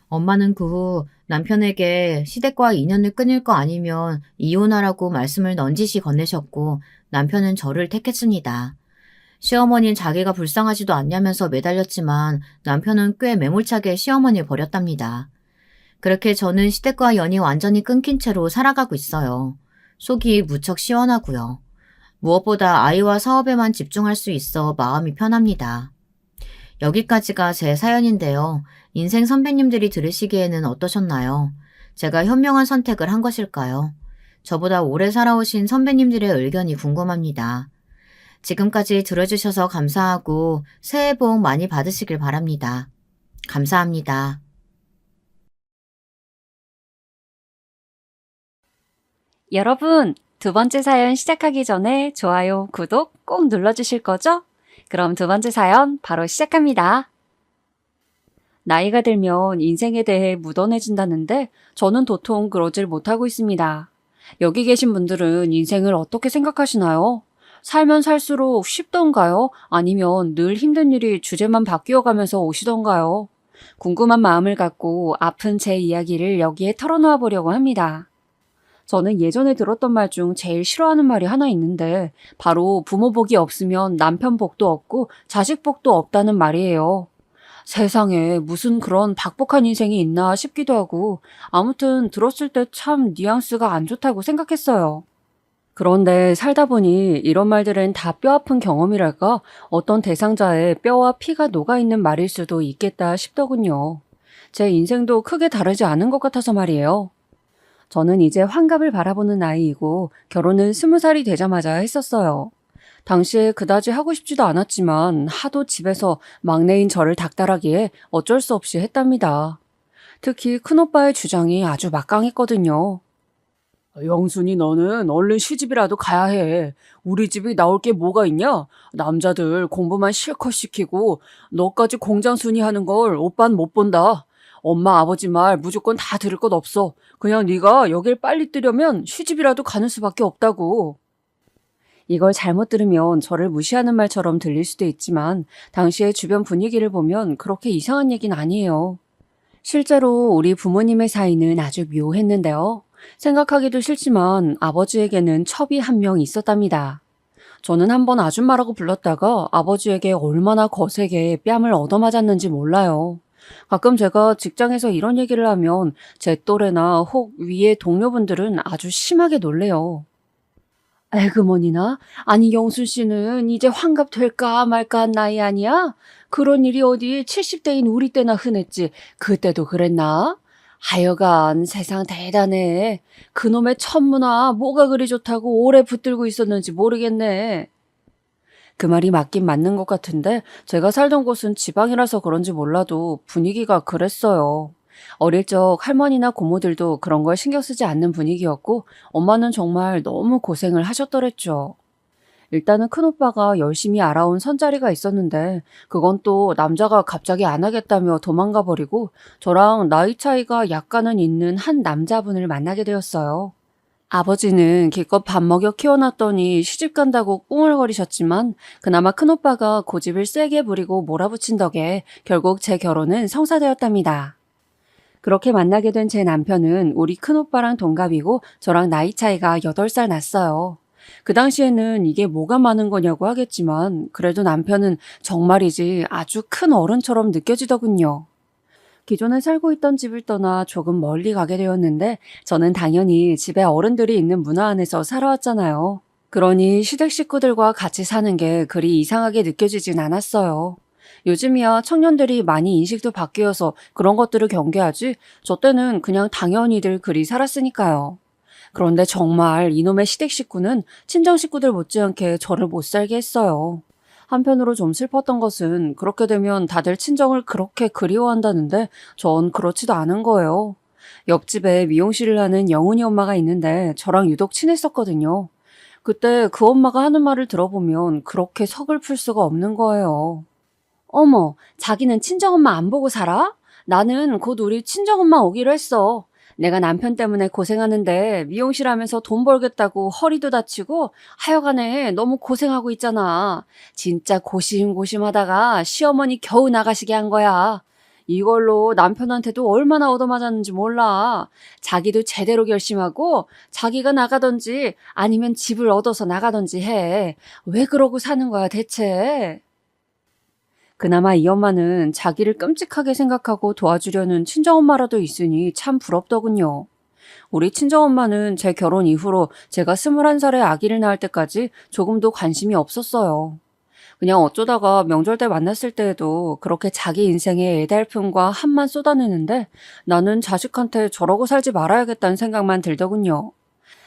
Speaker 1: 엄마는 그 후 남편에게 시댁과 인연을 끊을 거 아니면 이혼하라고 말씀을 넌지시 건네셨고 남편은 저를 택했습니다. 시어머니는 자기가 불쌍하지도 않냐면서 매달렸지만 남편은 꽤 매몰차게 시어머니를 버렸답니다. 그렇게 저는 시댁과 연이 완전히 끊긴 채로 살아가고 있어요. 속이 무척 시원하고요. 무엇보다 아이와 사업에만 집중할 수 있어 마음이 편합니다. 여기까지가 제 사연인데요. 인생 선배님들이 들으시기에는 어떠셨나요? 제가 현명한 선택을 한 것일까요? 저보다 오래 살아오신 선배님들의 의견이 궁금합니다. 지금까지 들어주셔서 감사하고 새해 복 많이 받으시길 바랍니다. 감사합니다.
Speaker 2: 여러분, 2번째 사연 시작하기 전에 좋아요, 구독 꼭 눌러주실 거죠? 그럼 2번째 사연 바로 시작합니다. 나이가 들면 인생에 대해 묻어내진다는데 저는 도통 그러질 못하고 있습니다. 여기 계신 분들은 인생을 어떻게 생각하시나요? 살면 살수록 쉽던가요? 아니면 늘 힘든 일이 주제만 바뀌어가면서 오시던가요? 궁금한 마음을 갖고 아픈 제 이야기를 여기에 털어놓아 보려고 합니다. 저는 예전에 들었던 말 중 제일 싫어하는 말이 하나 있는데 바로 부모 복이 없으면 남편 복도 없고 자식 복도 없다는 말이에요. 세상에 무슨 그런 박복한 인생이 있나 싶기도 하고 아무튼 들었을 때 참 뉘앙스가 안 좋다고 생각했어요. 그런데 살다 보니 이런 말들은 다 뼈아픈 경험이랄까 어떤 대상자의 뼈와 피가 녹아있는 말일 수도 있겠다 싶더군요. 제 인생도 크게 다르지 않은 것 같아서 말이에요. 저는 이제 환갑을 바라보는 나이이고 결혼은 20살이 되자마자 했었어요. 당시에 그다지 하고 싶지도 않았지만 하도 집에서 막내인 저를 닥달하기에 어쩔 수 없이 했답니다. 특히 큰오빠의 주장이 아주 막강했거든요. 영순이 너는 얼른 시집이라도 가야 해. 우리 집이 나올 게 뭐가 있냐? 남자들 공부만 실컷 시키고 너까지 공장 순이하는 걸 오빤 못 본다. 엄마 아버지 말 무조건 다 들을 것 없어. 그냥 네가 여길 빨리 뜨려면 시집이라도 가는 수밖에 없다고. 이걸 잘못 들으면 저를 무시하는 말처럼 들릴 수도 있지만 당시의 주변 분위기를 보면 그렇게 이상한 얘기는 아니에요. 실제로 우리 부모님의 사이는 아주 묘했는데요. 생각하기도 싫지만 아버지에게는 첩이 한 명 있었답니다. 저는 한번 아줌마라고 불렀다가 아버지에게 얼마나 거세게 뺨을 얻어맞았는지 몰라요. 가끔 제가 직장에서 이런 얘기를 하면 제 또래나 혹 위의 동료분들은 아주 심하게 놀래요. 에그머니나? 아니 영순 씨는 이제 환갑 될까 말까 한 나이 아니야? 그런 일이 어디 70대인 우리 때나 흔했지. 그때도 그랬나? 하여간 세상 대단해. 그놈의 천문화 뭐가 그리 좋다고 오래 붙들고 있었는지 모르겠네. 그 말이 맞긴 맞는 것 같은데 제가 살던 곳은 지방이라서 그런지 몰라도 분위기가 그랬어요. 어릴 적 할머니나 고모들도 그런 걸 신경 쓰지 않는 분위기였고 엄마는 정말 너무 고생을 하셨더랬죠. 일단은 큰오빠가 열심히 알아온 선자리가 있었는데 그건 또 남자가 갑자기 안 하겠다며 도망가 버리고 저랑 나이 차이가 약간은 있는 한 남자분을 만나게 되었어요. 아버지는 기껏 밥 먹여 키워놨더니 시집 간다고 꿍얼거리셨지만 그나마 큰오빠가 고집을 세게 부리고 몰아붙인 덕에 결국 제 결혼은 성사되었답니다. 그렇게 만나게 된 제 남편은 우리 큰오빠랑 동갑이고 저랑 나이 차이가 8살 났어요. 그 당시에는 이게 뭐가 많은 거냐고 하겠지만 그래도 남편은 정말이지 아주 큰 어른처럼 느껴지더군요. 기존에 살고 있던 집을 떠나 조금 멀리 가게 되었는데 저는 당연히 집에 어른들이 있는 문화 안에서 살아왔잖아요. 그러니 시댁 식구들과 같이 사는 게 그리 이상하게 느껴지진 않았어요. 요즘이야 청년들이 많이 인식도 바뀌어서 그런 것들을 경계하지 저 때는 그냥 당연히들 그리 살았으니까요. 그런데 정말 이놈의 시댁 식구는 친정 식구들 못지않게 저를 못 살게 했어요. 한편으로 좀 슬펐던 것은 그렇게 되면 다들 친정을 그렇게 그리워한다는데 전 그렇지도 않은 거예요. 옆집에 미용실을 하는 영훈이 엄마가 있는데 저랑 유독 친했었거든요. 그때 그 엄마가 하는 말을 들어보면 그렇게 서글플 수가 없는 거예요. 어머, 자기는 친정엄마 안 보고 살아? 나는 곧 우리 친정엄마 오기로 했어. 내가 남편 때문에 고생하는데 미용실 하면서 돈 벌겠다고 허리도 다치고 하여간에 너무 고생하고 있잖아. 진짜 고심고심하다가 시어머니 겨우 나가시게 한 거야. 이걸로 남편한테도 얼마나 얻어맞았는지 몰라. 자기도 제대로 결심하고 자기가 나가든지 아니면 집을 얻어서 나가든지 해. 왜 그러고 사는 거야 대체? 그나마 이 엄마는 자기를 끔찍하게 생각하고 도와주려는 친정엄마라도 있으니 참 부럽더군요. 우리 친정엄마는 제 결혼 이후로 제가 21살에 아기를 낳을 때까지 조금도 관심이 없었어요. 그냥 어쩌다가 명절 때 만났을 때에도 그렇게 자기 인생에 애달픔과 한만 쏟아내는데 나는 자식한테 저러고 살지 말아야겠다는 생각만 들더군요.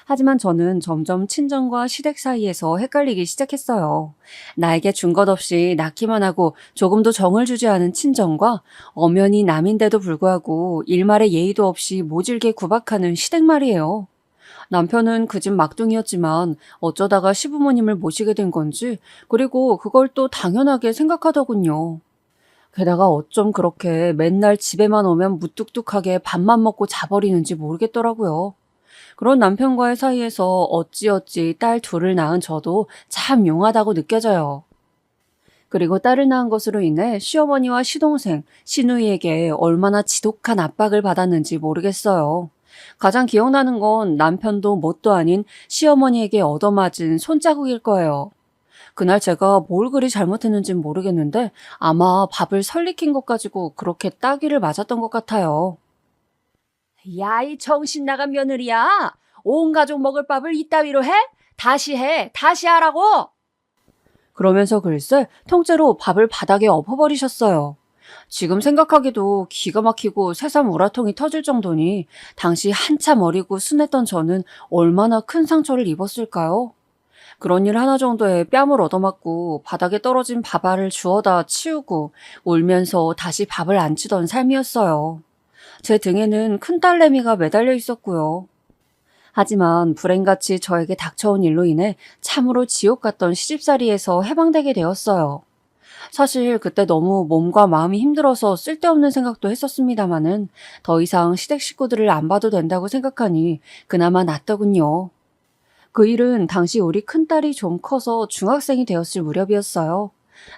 Speaker 2: 하지만 저는 점점 친정과 시댁 사이에서 헷갈리기 시작했어요. 나에게 준 것 없이 낳기만 하고 조금도 정을 주지 않은 친정과 엄연히 남인데도 불구하고 일말의 예의도 없이 모질게 구박하는 시댁 말이에요. 남편은 그 집 막둥이였지만 어쩌다가 시부모님을 모시게 된 건지 그리고 그걸 또 당연하게 생각하더군요. 게다가 어쩜 그렇게 맨날 집에만 오면 무뚝뚝하게 밥만 먹고 자버리는지 모르겠더라고요. 그런 남편과의 사이에서 어찌어찌 딸 둘을 낳은 저도 참 용하다고 느껴져요. 그리고 딸을 낳은 것으로 인해 시어머니와 시동생, 시누이에게 얼마나 지독한 압박을 받았는지 모르겠어요. 가장 기억나는 건 남편도 뭣도 아닌 시어머니에게 얻어맞은 손자국일 거예요. 그날 제가 뭘 그리 잘못했는진 모르겠는데 아마 밥을 설리킨 것 가지고 그렇게 따귀를 맞았던 것 같아요. 야, 이 정신 나간 며느리야. 온 가족 먹을 밥을 이따위로 해? 다시 해. 다시 하라고. 그러면서 글쎄 통째로 밥을 바닥에 엎어버리셨어요. 지금 생각하기도 기가 막히고 새삼 우라통이 터질 정도니 당시 한참 어리고 순했던 저는 얼마나 큰 상처를 입었을까요? 그런 일 하나 정도에 뺨을 얻어맞고 바닥에 떨어진 밥알을 주워다 치우고 울면서 다시 밥을 안 치던 삶이었어요. 제 등에는 큰 딸내미가 매달려 있었고요. 하지만 불행같이 저에게 닥쳐온 일로 인해 참으로 지옥 같던 시집살이에서 해방되게 되었어요. 사실 그때 너무 몸과 마음이 힘들어서 쓸데없는 생각도 했었습니다마는 더 이상 시댁 식구들을 안 봐도 된다고 생각하니 그나마 낫더군요. 그 일은 당시 우리 큰딸이 좀 커서 중학생이 되었을 무렵이었어요.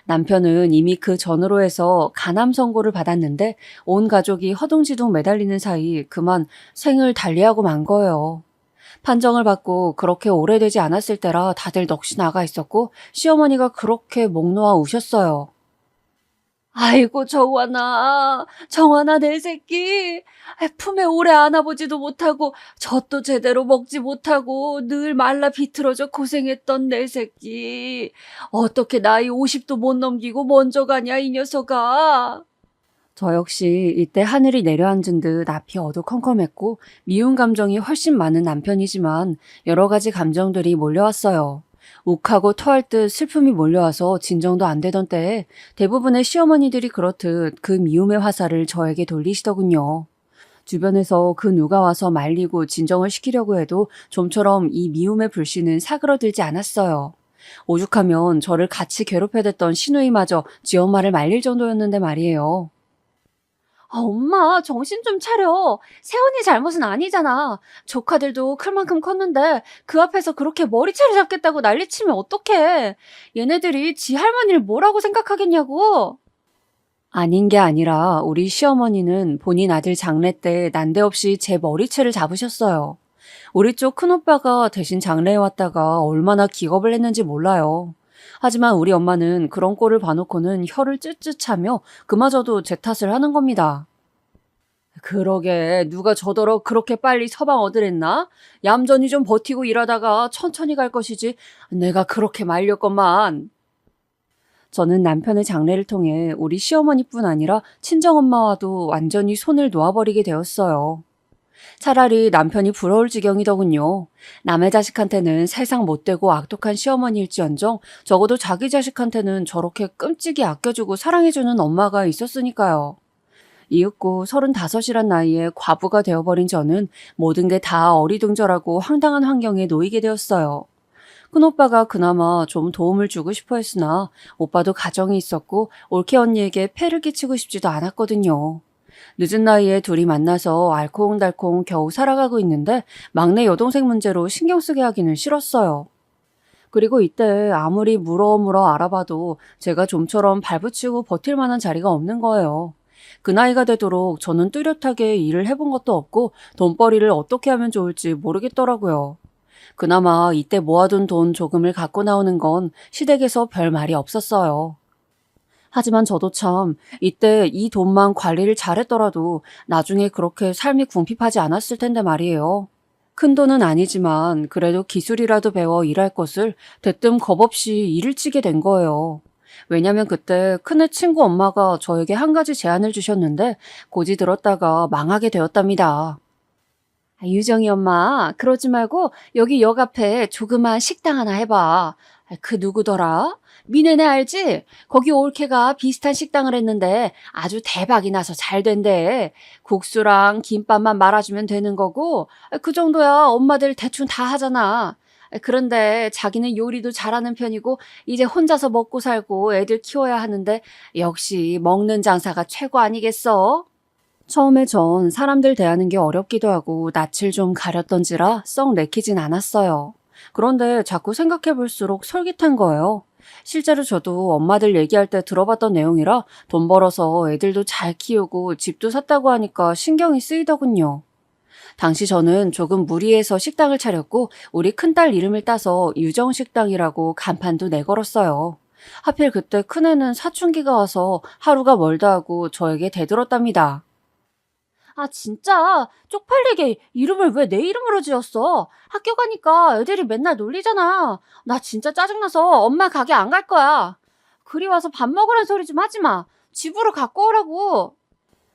Speaker 2: 남편은 이미 그 전으로 해서 간암 선고를 받았는데 온 가족이 허둥지둥 매달리는 사이 그만 생을 달리하고 만 거예요. 판정을 받고 그렇게 오래되지 않았을 때라 다들 넋이 나가 있었고 시어머니가 그렇게 목 놓아 우셨어요. 아이고 정환아 내 새끼. 품에 오래 안아보지도 못하고 젖도 제대로 먹지 못하고 늘 말라 비틀어져 고생했던 내 새끼. 어떻게 나이 50도 못 넘기고 먼저 가냐 이 녀석아. 저 역시 이때 하늘이 내려앉은 듯 앞이 어두컴컴했고 미운 감정이 훨씬 많은 남편이지만 여러 가지 감정들이 몰려왔어요. 욱하고 토할 듯 슬픔이 몰려와서 진정도 안 되던 때에 대부분의 시어머니들이 그렇듯 그 미움의 화살을 저에게 돌리시더군요. 주변에서 그 누가 와서 말리고 진정을 시키려고 해도 좀처럼 이 미움의 불씨는 사그러들지 않았어요. 오죽하면 저를 같이 괴롭혀댔던 시누이마저 지 엄마를 말릴 정도였는데 말이에요. 아, 엄마, 정신 좀 차려. 세원이 잘못은 아니잖아. 조카들도 클 만큼 컸는데 그 앞에서 그렇게 머리채를 잡겠다고 난리치면 어떡해. 얘네들이 지 할머니를 뭐라고 생각하겠냐고. 아닌 게 아니라 우리 시어머니는 본인 아들 장례 때 난데없이 제 머리채를 잡으셨어요. 우리 쪽 큰오빠가 대신 장례에 왔다가 얼마나 기겁을 했는지 몰라요. 하지만 우리 엄마는 그런 꼴을 봐놓고는 혀를 쯧쯧 차며 그마저도 제 탓을 하는 겁니다. 그러게 누가 저더러 그렇게 빨리 서방 얻으랬나? 얌전히 좀 버티고 일하다가 천천히 갈 것이지 내가 그렇게 말렸건만. 저는 남편의 장례를 통해 우리 시어머니뿐 아니라 친정엄마와도 완전히 손을 놓아버리게 되었어요. 차라리 남편이 부러울 지경이더군요. 남의 자식한테는 세상 못되고 악독한 시어머니일지언정 적어도 자기 자식한테는 저렇게 끔찍이 아껴주고 사랑해주는 엄마가 있었으니까요. 이윽고 35이란 나이에 과부가 되어버린 저는 모든 게 다 어리둥절하고 황당한 환경에 놓이게 되었어요. 큰오빠가 그나마 좀 도움을 주고 싶어 했으나 오빠도 가정이 있었고 올케 언니에게 폐를 끼치고 싶지도 않았거든요. 늦은 나이에 둘이 만나서 알콩달콩 겨우 살아가고 있는데 막내 여동생 문제로 신경 쓰게 하기는 싫었어요. 그리고 이때 아무리 물어 알아봐도 제가 좀처럼 발붙이고 버틸 만한 자리가 없는 거예요. 그 나이가 되도록 저는 뚜렷하게 일을 해본 것도 없고 돈벌이를 어떻게 하면 좋을지 모르겠더라고요. 그나마 이때 모아둔 돈 조금을 갖고 나오는 건 시댁에서 별 말이 없었어요. 하지만 저도 참 이때 이 돈만 관리를 잘했더라도 나중에 그렇게 삶이 궁핍하지 않았을 텐데 말이에요. 큰 돈은 아니지만 그래도 기술이라도 배워 일할 것을 대뜸 겁없이 일을 치게 된 거예요. 왜냐면 그때 큰애 친구 엄마가 저에게 한 가지 제안을 주셨는데 고지 들었다가 망하게 되었답니다. 유정이 엄마, 그러지 말고 여기 역 앞에 조그만 식당 하나 해봐. 그 누구더라? 미네네 알지? 거기 올케가 비슷한 식당을 했는데 아주 대박이 나서 잘 된대. 국수랑 김밥만 말아주면 되는 거고 그 정도야 엄마들 대충 다 하잖아. 그런데 자기는 요리도 잘하는 편이고 이제 혼자서 먹고 살고 애들 키워야 하는데 역시 먹는 장사가 최고 아니겠어? 처음에 전 사람들 대하는 게 어렵기도 하고 낯을 좀 가렸던지라 썩 내키진 않았어요. 그런데 자꾸 생각해볼수록 솔깃한 거예요. 실제로 저도 엄마들 얘기할 때 들어봤던 내용이라 돈 벌어서 애들도 잘 키우고 집도 샀다고 하니까 신경이 쓰이더군요. 당시 저는 조금 무리해서 식당을 차렸고 우리 큰딸 이름을 따서 유정식당이라고 간판도 내걸었어요. 하필 그때 큰애는 사춘기가 와서 하루가 멀다 하고 저에게 대들었답니다. 아, 진짜 쪽팔리게 이름을 왜 내 이름으로 지었어? 학교 가니까 애들이 맨날 놀리잖아. 나 진짜 짜증나서 엄마 가게 안 갈 거야. 그리 와서 밥 먹으란 소리 좀 하지 마. 집으로 갖고 오라고.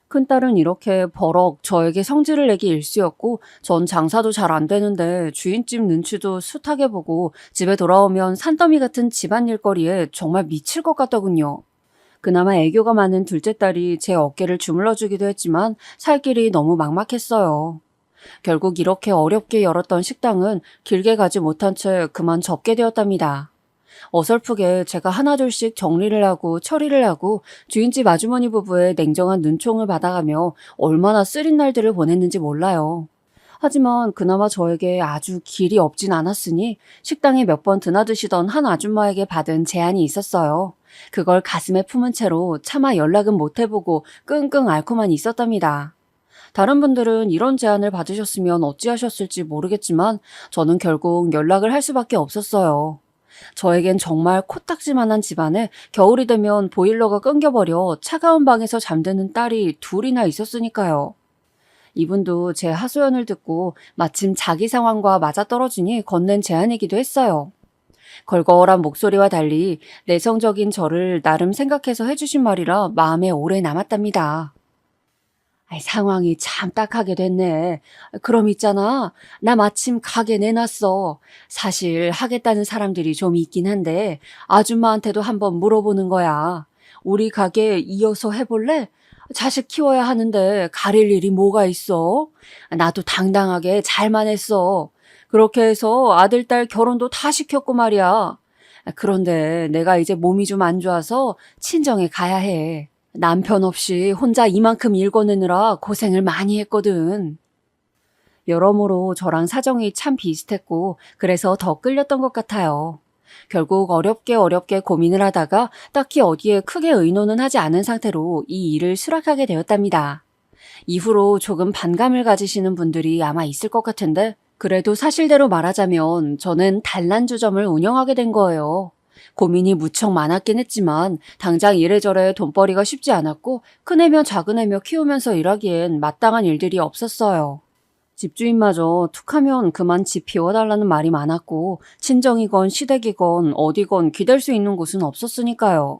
Speaker 2: 큰딸은 이렇게 버럭 저에게 성질을 내기 일쑤였고 전 장사도 잘 안 되는데 주인집 눈치도 숱하게 보고 집에 돌아오면 산더미 같은 집안 일거리에 정말 미칠 것 같더군요. 그나마 애교가 많은 둘째 딸이 제 어깨를 주물러주기도 했지만 살 길이 너무 막막했어요. 결국 이렇게 어렵게 열었던 식당은 길게 가지 못한 채 그만 접게 되었답니다. 어설프게 제가 하나둘씩 정리를 하고 처리를 하고 주인집 아주머니 부부의 냉정한 눈총을 받아가며 얼마나 쓰린 날들을 보냈는지 몰라요. 하지만 그나마 저에게 아주 길이 없진 않았으니 식당에 몇 번 드나드시던 한 아줌마에게 받은 제안이 있었어요. 그걸 가슴에 품은 채로 차마 연락은 못 해보고 끙끙 앓고만 있었답니다. 다른 분들은 이런 제안을 받으셨으면 어찌하셨을지 모르겠지만 저는 결국 연락을 할 수밖에 없었어요. 저에겐 정말 코딱지만한 집안에 겨울이 되면 보일러가 끊겨버려 차가운 방에서 잠드는 딸이 둘이나 있었으니까요. 이분도 제 하소연을 듣고 마침 자기 상황과 맞아떨어지니 건넨 제안이기도 했어요. 걸걸한 목소리와 달리 내성적인 저를 나름 생각해서 해주신 말이라 마음에 오래 남았답니다. 아이, 상황이 참 딱하게 됐네. 그럼 있잖아. 나 마침 가게 내놨어. 사실 하겠다는 사람들이 좀 있긴 한데 아줌마한테도 한번 물어보는 거야. 우리 가게 이어서 해볼래? 자식 키워야 하는데 가릴 일이 뭐가 있어? 나도 당당하게 잘만 했어. 그렇게 해서 아들, 딸 결혼도 다 시켰고 말이야. 그런데 내가 이제 몸이 좀 안 좋아서 친정에 가야 해. 남편 없이 혼자 이만큼 일궈내느라 고생을 많이 했거든. 여러모로 저랑 사정이 참 비슷했고 그래서 더 끌렸던 것 같아요. 결국 어렵게 고민을 하다가 딱히 어디에 크게 의논은 하지 않은 상태로 이 일을 수락하게 되었답니다. 이후로 조금 반감을 가지시는 분들이 아마 있을 것 같은데 그래도 사실대로 말하자면 저는 단란주점을 운영하게 된 거예요. 고민이 무척 많았긴 했지만 당장 이래저래 돈벌이가 쉽지 않았고 큰애며 작은애며 키우면서 일하기엔 마땅한 일들이 없었어요. 집주인마저 툭하면 그만 집 비워달라는 말이 많았고 친정이건 시댁이건 어디건 기댈 수 있는 곳은 없었으니까요.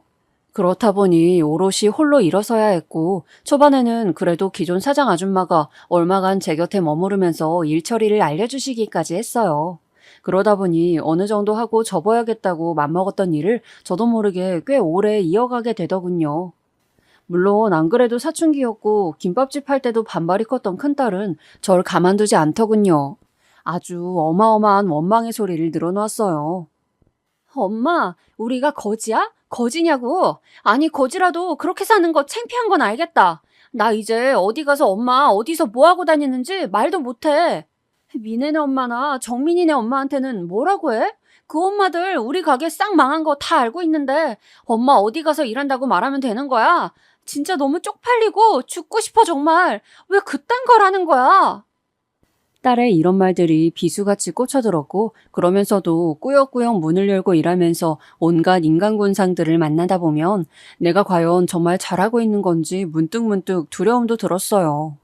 Speaker 2: 그렇다 보니 오롯이 홀로 일어서야 했고 초반에는 그래도 기존 사장 아줌마가 얼마간 제 곁에 머무르면서 일 처리를 알려주시기까지 했어요. 그러다 보니 어느 정도 하고 접어야겠다고 맘먹었던 일을 저도 모르게 꽤 오래 이어가게 되더군요. 물론 안 그래도 사춘기였고 김밥집 할 때도 반발이 컸던 큰딸은 절 가만두지 않더군요. 아주 어마어마한 원망의 소리를 늘어놓았어요. 엄마, 우리가 거지야? 거지냐고? 아니, 거지라도 그렇게 사는 거 창피한 건 알겠다. 나 이제 어디 가서 엄마 어디서 뭐 하고 다니는지 말도 못해. 미네네 엄마나 정민이네 엄마한테는 뭐라고 해? 그 엄마들 우리 가게 싹 망한 거 다 알고 있는데 엄마 어디 가서 일한다고 말하면 되는 거야? 진짜 너무 쪽팔리고 죽고 싶어 정말. 왜 그딴 걸 하는 거야? 딸의 이런 말들이 비수같이 꽂혀들었고 그러면서도 꾸역꾸역 문을 열고 일하면서 온갖 인간군상들을 만나다 보면 내가 과연 정말 잘하고 있는 건지 문득문득 두려움도 들었어요.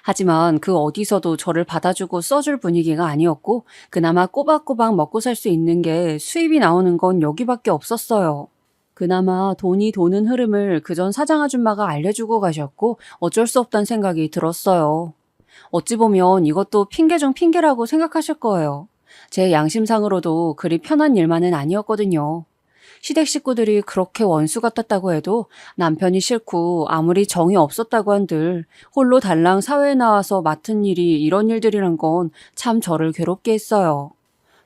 Speaker 2: 하지만 그 어디서도 저를 받아주고 써줄 분위기가 아니었고 그나마 꼬박꼬박 먹고 살 수 있는 게 수입이 나오는 건 여기밖에 없었어요. 그나마 돈이 도는 흐름을 그전 사장 아줌마가 알려주고 가셨고 어쩔 수 없다는 생각이 들었어요. 어찌 보면 이것도 핑계 중 핑계라고 생각하실 거예요. 제 양심상으로도 그리 편한 일만은 아니었거든요. 시댁 식구들이 그렇게 원수 같았다고 해도 남편이 싫고 아무리 정이 없었다고 한들 홀로 달랑 사회에 나와서 맡은 일이 이런 일들이란 건 참 저를 괴롭게 했어요.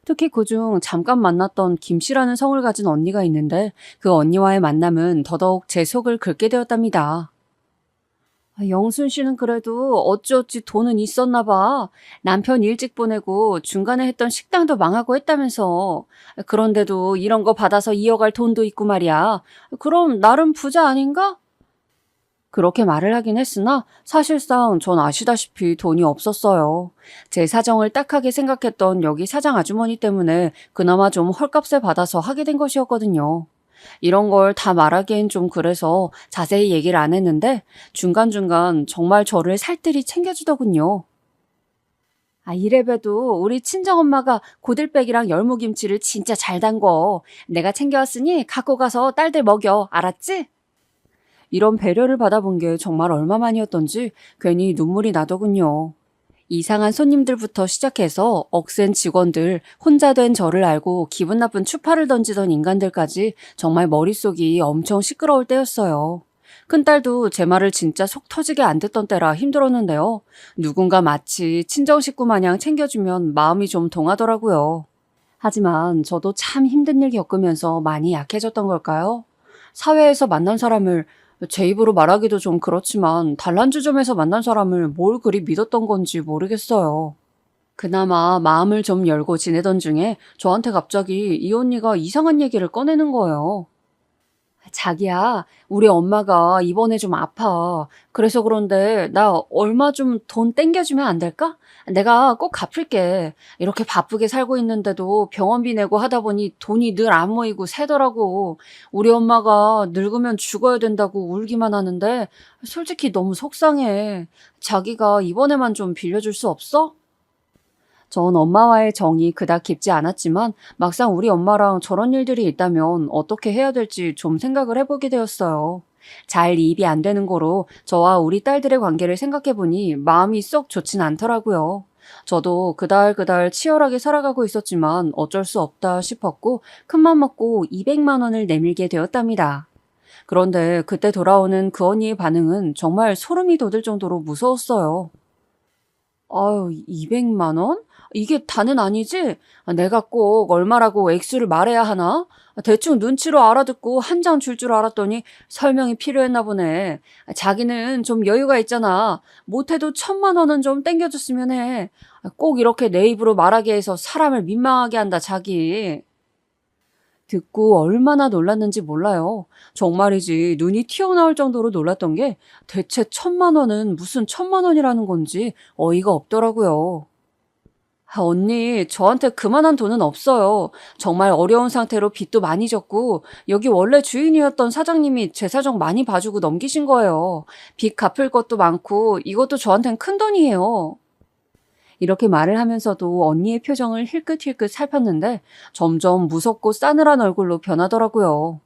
Speaker 2: 특히 그중 잠깐 만났던 김씨라는 성을 가진 언니가 있는데 그 언니와의 만남은 더더욱 제 속을 긁게 되었답니다. 영순 씨는 그래도 어찌어찌 돈은 있었나 봐. 남편 일찍 보내고 중간에 했던 식당도 망하고 했다면서. 그런데도 이런 거 받아서 이어갈 돈도 있고 말이야. 그럼 나름 부자 아닌가? 그렇게 말을 하긴 했으나 사실상 전 아시다시피 돈이 없었어요. 제 사정을 딱하게 생각했던 여기 사장 아주머니 때문에 그나마 좀 헐값을 받아서 하게 된 것이었거든요. 이런 걸 다 말하기엔 좀 그래서 자세히 얘기를 안 했는데 중간중간 정말 저를 살뜰히 챙겨주더군요. 이래봬도 우리 친정엄마가 고들빼기랑 열무김치를 진짜 잘 담궈. 내가 챙겨왔으니 갖고 가서 딸들 먹여. 알았지? 이런 배려를 받아본 게 정말 얼마만이었던지 괜히 눈물이 나더군요. 이상한 손님들부터 시작해서 억센 직원들, 혼자 된 저를 알고 기분 나쁜 추파를 던지던 인간들까지 정말 머릿속이 엄청 시끄러울 때였어요. 큰딸도 제 말을 진짜 속 터지게 안 듣던 때라 힘들었는데요. 누군가 마치 친정 식구 마냥 챙겨주면 마음이 좀 동하더라고요. 하지만 저도 참 힘든 일 겪으면서 많이 약해졌던 걸까요? 사회에서 만난 사람을 제 입으로 말하기도 좀 그렇지만 단란주점에서 만난 사람을 뭘 그리 믿었던 건지 모르겠어요. 그나마 마음을 좀 열고 지내던 중에 저한테 갑자기 이 언니가 이상한 얘기를 꺼내는 거예요. 자기야, 우리 엄마가 이번에 좀 아파. 그래서 그런데 나 얼마 좀 돈 땡겨주면 안 될까? 내가 꼭 갚을게. 이렇게 바쁘게 살고 있는데도 병원비 내고 하다 보니 돈이 늘 안 모이고 새더라고. 우리 엄마가 늙으면 죽어야 된다고 울기만 하는데 솔직히 너무 속상해. 자기가 이번에만 좀 빌려줄 수 없어? 전 엄마와의 정이 그닥 깊지 않았지만 막상 우리 엄마랑 저런 일들이 있다면 어떻게 해야 될지 좀 생각을 해보게 되었어요. 잘 이입이 안 되는 거로 저와 우리 딸들의 관계를 생각해보니 마음이 썩 좋진 않더라고요. 저도 그달 치열하게 살아가고 있었지만 어쩔 수 없다 싶었고 큰맘 먹고 200만 원을 내밀게 되었답니다. 그런데 그때 돌아오는 그 언니의 반응은 정말 소름이 돋을 정도로 무서웠어요. 아유, 200만 원? 이게 다는 아니지? 내가 꼭 얼마라고 액수를 말해야 하나? 대충 눈치로 알아듣고 한 장 줄 줄 알았더니 설명이 필요했나 보네. 자기는 좀 여유가 있잖아. 못해도 1,000만 원은 좀 땡겨줬으면 해. 꼭 이렇게 내 입으로 말하게 해서 사람을 민망하게 한다, 자기. 듣고 얼마나 놀랐는지 몰라요. 정말이지 눈이 튀어나올 정도로 놀랐던 게 대체 1,000만 원은 무슨 1,000만 원이라는 건지 어이가 없더라고요. 언니, 저한테 그만한 돈은 없어요. 정말 어려운 상태로 빚도 많이 졌고, 여기 원래 주인이었던 사장님이 제 사정 많이 봐주고 넘기신 거예요. 빚 갚을 것도 많고, 이것도 저한텐 큰 돈이에요. 이렇게 말을 하면서도 언니의 표정을 힐끗힐끗 살폈는데, 점점 무섭고 싸늘한 얼굴로 변하더라고요.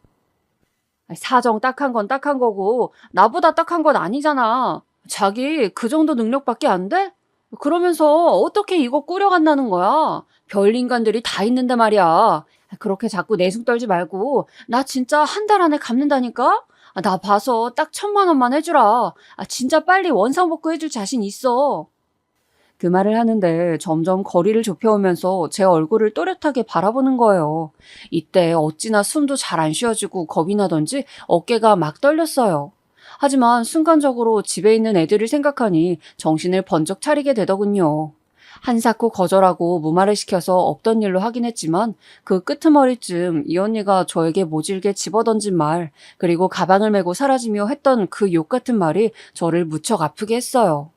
Speaker 2: 사정 딱한 건 딱한 거고, 나보다 딱한 건 아니잖아. 자기 그 정도 능력밖에 안 돼? 그러면서 어떻게 이거 꾸려간다는 거야? 별 인간들이 다 있는데 말이야. 그렇게 자꾸 내숭 떨지 말고 나 진짜 한 달 안에 갚는다니까? 나 봐서 딱 1,000만 원만 해주라. 진짜 빨리 원상복구 해줄 자신 있어. 그 말을 하는데 점점 거리를 좁혀오면서 제 얼굴을 또렷하게 바라보는 거예요. 이때 어찌나 숨도 잘 안 쉬어지고 겁이 나던지 어깨가 막 떨렸어요. 하지만 순간적으로 집에 있는 애들을 생각하니 정신을 번쩍 차리게 되더군요. 한사코 거절하고 무마를 시켜서 없던 일로 하긴 했지만 그 끄트머리쯤 이 언니가 저에게 모질게 집어던진 말, 그리고 가방을 메고 사라지며 했던 그 욕 같은 말이 저를 무척 아프게 했어요.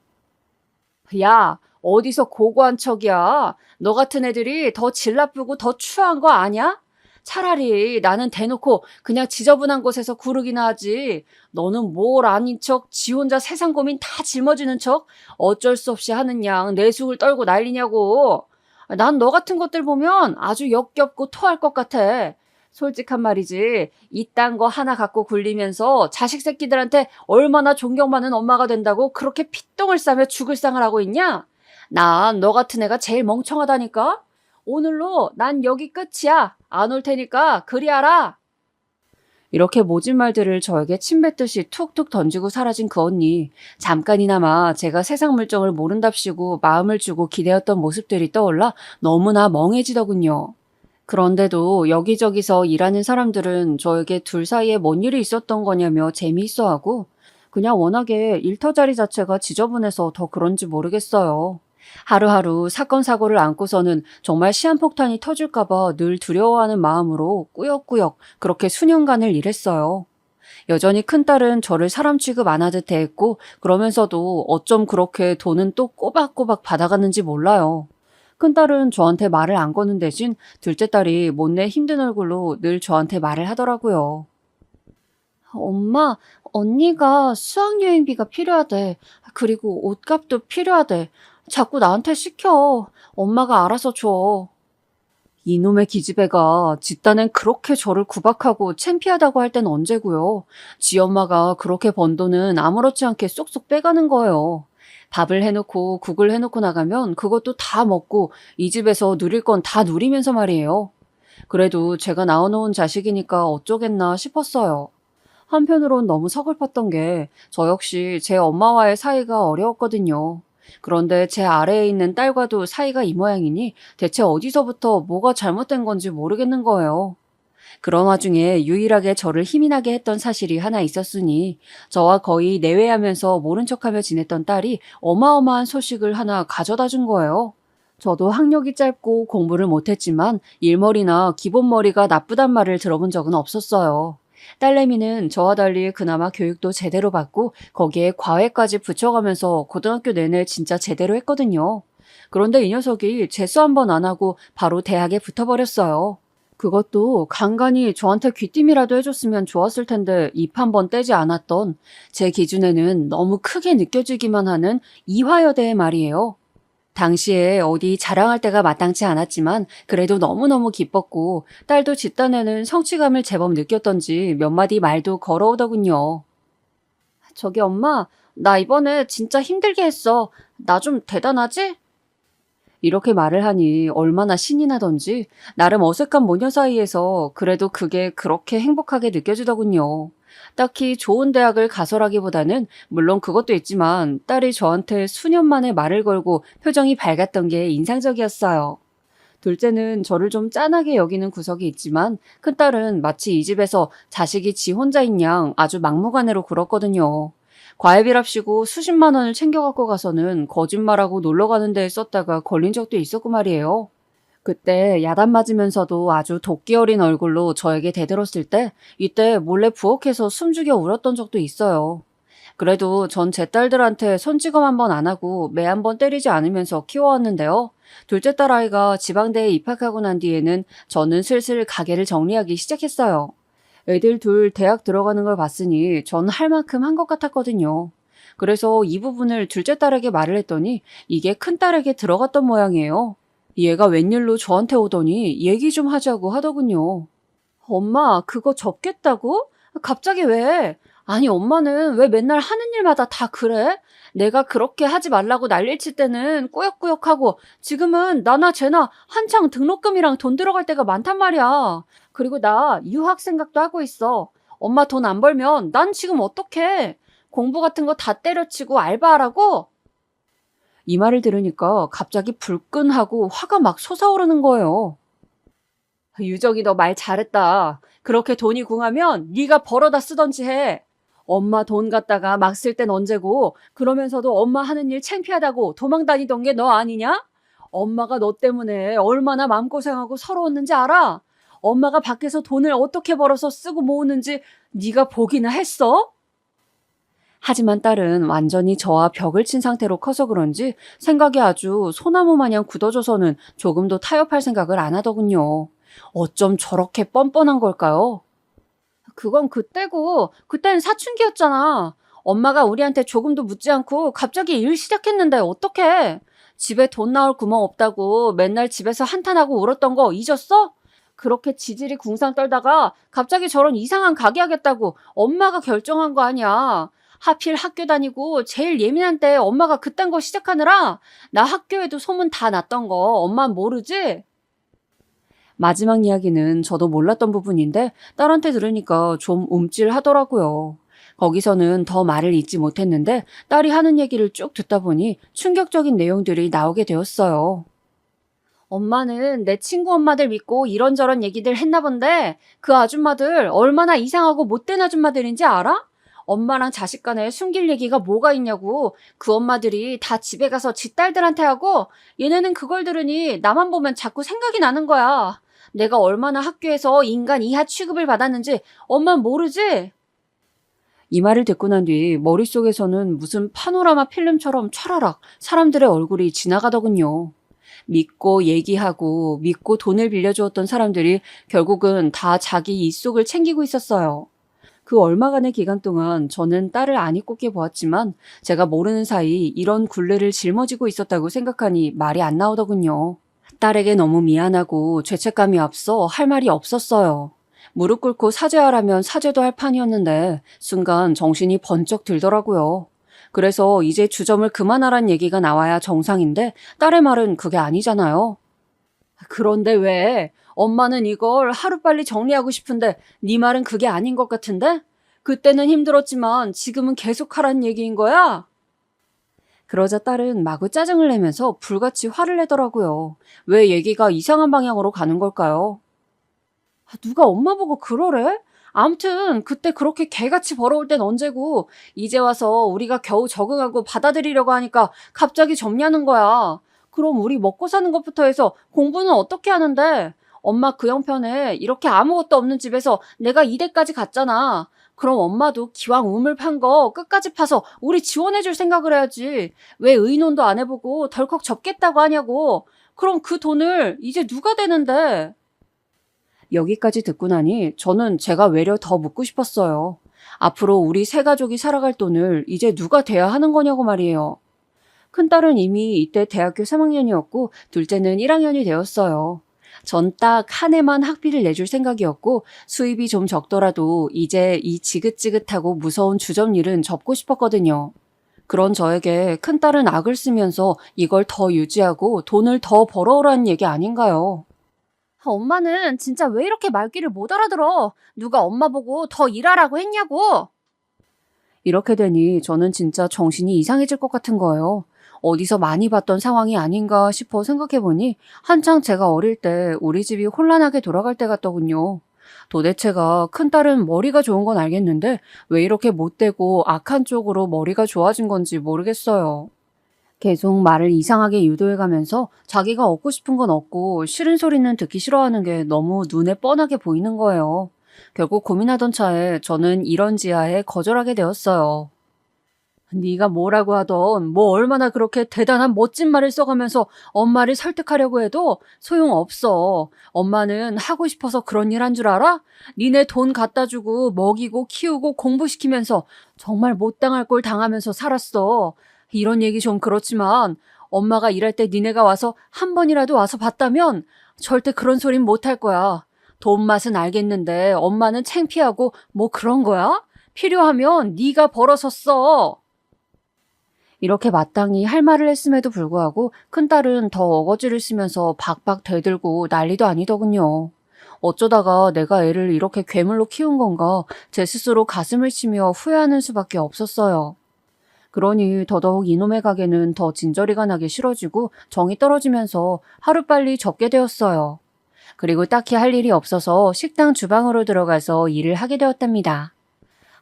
Speaker 2: 야, 어디서 고고한 척이야? 너 같은 애들이 더 질 나쁘고 더 추한 거 아냐? 차라리 나는 대놓고 그냥 지저분한 곳에서 구르기나 하지. 너는 뭘 아닌 척, 지 혼자 세상 고민 다 짊어지는 척, 어쩔 수 없이 하는 양 내숭을 떨고 난리냐고. 난 너 같은 것들 보면 아주 역겹고 토할 것 같아. 솔직한 말이지. 이딴 거 하나 갖고 굴리면서 자식 새끼들한테 얼마나 존경받는 엄마가 된다고 그렇게 핏똥을 싸며 죽을 상을 하고 있냐? 난 너 같은 애가 제일 멍청하다니까? 오늘로 난 여기 끝이야. 안 올 테니까 그리 알아. 이렇게 모진 말들을 저에게 침뱉듯이 툭툭 던지고 사라진 그 언니. 잠깐이나마 제가 세상 물정을 모른답시고 마음을 주고 기대었던 모습들이 떠올라 너무나 멍해지더군요. 그런데도 여기저기서 일하는 사람들은 저에게 둘 사이에 뭔 일이 있었던 거냐며 재미있어하고, 그냥 워낙에 일터 자리 자체가 지저분해서 더 그런지 모르겠어요. 하루하루 사건 사고를 안고서는 정말 시한폭탄이 터질까봐 늘 두려워하는 마음으로 꾸역꾸역 그렇게 수년간을 일했어요. 여전히 큰딸은 저를 사람 취급 안 하듯 대했고, 그러면서도 어쩜 그렇게 돈은 또 꼬박꼬박 받아갔는지 몰라요. 큰딸은 저한테 말을 안 거는 대신 둘째 딸이 못내 힘든 얼굴로 늘 저한테 말을 하더라고요. 엄마, 언니가 수학여행비가 필요하대. 그리고 옷값도 필요하대. 자꾸 나한테 시켜. 엄마가 알아서 줘. 이놈의 기집애가 지 딴엔 그렇게 저를 구박하고 창피하다고 할 땐 언제고요. 지 엄마가 그렇게 번 돈은 아무렇지 않게 쏙쏙 빼가는 거예요. 밥을 해놓고 국을 해놓고 나가면 그것도 다 먹고 이 집에서 누릴 건 다 누리면서 말이에요. 그래도 제가 낳아놓은 자식이니까 어쩌겠나 싶었어요. 한편으론 너무 서글펐던 게 저 역시 제 엄마와의 사이가 어려웠거든요. 그런데 제 아래에 있는 딸과도 사이가 이 모양이니 대체 어디서부터 뭐가 잘못된 건지 모르겠는 거예요. 그런 와중에 유일하게 저를 힘이 나게 했던 사실이 하나 있었으니 저와 거의 내외하면서 모른 척하며 지냈던 딸이 어마어마한 소식을 하나 가져다 준 거예요. 저도 학력이 짧고 공부를 못했지만 일머리나 기본머리가 나쁘단 말을 들어본 적은 없었어요. 딸내미는 저와 달리 그나마 교육도 제대로 받고 거기에 과외까지 붙여가면서 고등학교 내내 진짜 제대로 했거든요. 그런데 이 녀석이 재수 한 번 안 하고 바로 대학에 붙어버렸어요. 그것도 간간히 저한테 귀띔이라도 해줬으면 좋았을 텐데 입 한 번 떼지 않았던, 제 기준에는 너무 크게 느껴지기만 하는 이화여대의 말이에요. 당시에 어디 자랑할 때가 마땅치 않았지만 그래도 너무너무 기뻤고 딸도 집단에는 성취감을 제법 느꼈던지 몇 마디 말도 걸어오더군요. 저기 엄마, 나 이번에 진짜 힘들게 했어. 나 좀 대단하지? 이렇게 말을 하니 얼마나 신이 나던지 나름 어색한 모녀 사이에서 그래도 그게 그렇게 행복하게 느껴지더군요. 딱히 좋은 대학을 가서라기보다는 물론 그것도 있지만 딸이 저한테 수년 만에 말을 걸고 표정이 밝았던 게 인상적이었어요. 둘째는 저를 좀 짠하게 여기는 구석이 있지만 큰딸은 마치 이 집에서 자식이 지 혼자인 양 아주 막무가내로 굴었거든요. 과외비랍시고 수십만 원을 챙겨갖고 가서는 거짓말하고 놀러 가는 데에 썼다가 걸린 적도 있었고 말이에요. 그때 야단 맞으면서도 아주 도끼 어린 얼굴로 저에게 대들었을 때 이때 몰래 부엌에서 숨죽여 울었던 적도 있어요. 그래도 전 제 딸들한테 손찌검 한 번 안 하고 매 한 번 때리지 않으면서 키워왔는데요. 둘째 딸 아이가 지방대에 입학하고 난 뒤에는 저는 슬슬 가게를 정리하기 시작했어요. 애들 둘 대학 들어가는 걸 봤으니 전 할 만큼 한 것 같았거든요. 그래서 이 부분을 둘째 딸에게 말을 했더니 이게 큰 딸에게 들어갔던 모양이에요. 얘가 웬일로 저한테 오더니 얘기 좀 하자고 하더군요. 엄마, 그거 접겠다고? 갑자기 왜? 아니, 엄마는 왜 맨날 하는 일마다 다 그래? 내가 그렇게 하지 말라고 난리를 칠 때는 꾸역꾸역하고 지금은 나나 쟤나 한창 등록금이랑 돈 들어갈 때가 많단 말이야. 그리고 나 유학 생각도 하고 있어. 엄마 돈 안 벌면 난 지금 어떡해? 공부 같은 거 다 때려치고 알바하라고? 이 말을 들으니까 갑자기 불끈하고 화가 막 솟아오르는 거예요. 유정이 너 말 잘했다. 그렇게 돈이 궁하면 네가 벌어다 쓰던지 해. 엄마 돈 갖다가 막 쓸 땐 언제고 그러면서도 엄마 하는 일 창피하다고 도망 다니던 게 너 아니냐? 엄마가 너 때문에 얼마나 마음고생하고 서러웠는지 알아? 엄마가 밖에서 돈을 어떻게 벌어서 쓰고 모으는지 네가 보기나 했어? 하지만 딸은 완전히 저와 벽을 친 상태로 커서 그런지 생각이 아주 소나무 마냥 굳어져서는 조금도 타협할 생각을 안 하더군요. 어쩜 저렇게 뻔뻔한 걸까요? 그건 그때고, 그땐 사춘기였잖아. 엄마가 우리한테 조금도 묻지 않고 갑자기 일 시작했는데 어떡해? 집에 돈 나올 구멍 없다고 맨날 집에서 한탄하고 울었던 거 잊었어? 그렇게 지질이 궁상 떨다가 갑자기 저런 이상한 가게 하겠다고 엄마가 결정한 거 아니야. 하필 학교 다니고 제일 예민한 때 엄마가 그딴 거 시작하느라 나 학교에도 소문 다 났던 거 엄만 모르지? 마지막 이야기는 저도 몰랐던 부분인데 딸한테 들으니까 좀 움찔하더라고요. 거기서는 더 말을 잇지 못했는데 딸이 하는 얘기를 쭉 듣다 보니 충격적인 내용들이 나오게 되었어요. 엄마는 내 친구 엄마들 믿고 이런저런 얘기들 했나 본데 그 아줌마들 얼마나 이상하고 못된 아줌마들인지 알아? 엄마랑 자식 간에 숨길 얘기가 뭐가 있냐고. 그 엄마들이 다 집에 가서 지 딸들한테 하고 얘네는 그걸 들으니 나만 보면 자꾸 생각이 나는 거야. 내가 얼마나 학교에서 인간 이하 취급을 받았는지 엄만 모르지? 이 말을 듣고 난 뒤 머릿속에서는 무슨 파노라마 필름처럼 촤라락 사람들의 얼굴이 지나가더군요. 믿고 얘기하고 믿고 돈을 빌려주었던 사람들이 결국은 다 자기 입속을 챙기고 있었어요. 그 얼마간의 기간 동안 저는 딸을 안 입곱게 보았지만 제가 모르는 사이 이런 굴레를 짊어지고 있었다고 생각하니 말이 안 나오더군요. 딸에게 너무 미안하고 죄책감이 앞서 할 말이 없었어요. 무릎 꿇고 사죄하라면 사죄도 할 판이었는데 순간 정신이 번쩍 들더라고요. 그래서 이제 주점을 그만하란 얘기가 나와야 정상인데 딸의 말은 그게 아니잖아요. 그런데 왜? 엄마는 이걸 하루빨리 정리하고 싶은데 네 말은 그게 아닌 것 같은데? 그때는 힘들었지만 지금은 계속 하란 얘기인 거야? 그러자 딸은 마구 짜증을 내면서 불같이 화를 내더라고요. 왜 얘기가 이상한 방향으로 가는 걸까요? 누가 엄마 보고 그러래? 암튼 그때 그렇게 개같이 벌어올 땐 언제고 이제 와서 우리가 겨우 적응하고 받아들이려고 하니까 갑자기 접냐는 거야. 그럼 우리 먹고 사는 것부터 해서 공부는 어떻게 하는데? 엄마 그 형편에 이렇게 아무것도 없는 집에서 내가 이대까지 갔잖아. 그럼 엄마도 기왕 우물 판 거 끝까지 파서 우리 지원해줄 생각을 해야지. 왜 의논도 안 해보고 덜컥 접겠다고 하냐고. 그럼 그 돈을 이제 누가 대는데? 여기까지 듣고 나니 저는 제가 외려 더 묻고 싶었어요. 앞으로 우리 세 가족이 살아갈 돈을 이제 누가 대야 하는 거냐고 말이에요. 큰딸은 이미 이때 대학교 3학년이었고 둘째는 1학년이 되었어요. 전 딱 한 해만 학비를 내줄 생각이었고 수입이 좀 적더라도 이제 이 지긋지긋하고 무서운 주점 일은 접고 싶었거든요. 그런 저에게 큰딸은 악을 쓰면서 이걸 더 유지하고 돈을 더 벌어오라는 얘기 아닌가요? 엄마는 진짜 왜 이렇게 말귀를 못 알아들어? 누가 엄마 보고 더 일하라고 했냐고? 이렇게 되니 저는 진짜 정신이 이상해질 것 같은 거예요. 어디서 많이 봤던 상황이 아닌가 싶어 생각해보니 한창 제가 어릴 때 우리 집이 혼란하게 돌아갈 때 같더군요. 도대체가 큰딸은 머리가 좋은 건 알겠는데 왜 이렇게 못되고 악한 쪽으로 머리가 좋아진 건지 모르겠어요. 계속 말을 이상하게 유도해가면서 자기가 얻고 싶은 건 얻고 싫은 소리는 듣기 싫어하는 게 너무 눈에 뻔하게 보이는 거예요. 결국 고민하던 차에 저는 이런 지하에 거절하게 되었어요. 네가 뭐라고 하던 뭐 얼마나 그렇게 대단한 멋진 말을 써가면서 엄마를 설득하려고 해도 소용없어. 엄마는 하고 싶어서 그런 일 한 줄 알아? 니네 돈 갖다 주고 먹이고 키우고 공부시키면서 정말 못 당할 꼴 당하면서 살았어. 이런 얘기 좀 그렇지만 엄마가 일할 때 니네가 와서 한 번이라도 와서 봤다면 절대 그런 소린 못 할 거야. 돈 맛은 알겠는데 엄마는 창피하고 뭐 그런 거야? 필요하면 네가 벌어서 써. 이렇게 마땅히 할 말을 했음에도 불구하고 큰딸은 더 어거지를 쓰면서 박박 대들고 난리도 아니더군요. 어쩌다가 내가 애를 이렇게 괴물로 키운 건가 제 스스로 가슴을 치며 후회하는 수밖에 없었어요. 그러니 더더욱 이놈의 가게는 더 진저리가 나기 싫어지고 정이 떨어지면서 하루빨리 접게 되었어요. 그리고 딱히 할 일이 없어서 식당 주방으로 들어가서 일을 하게 되었답니다.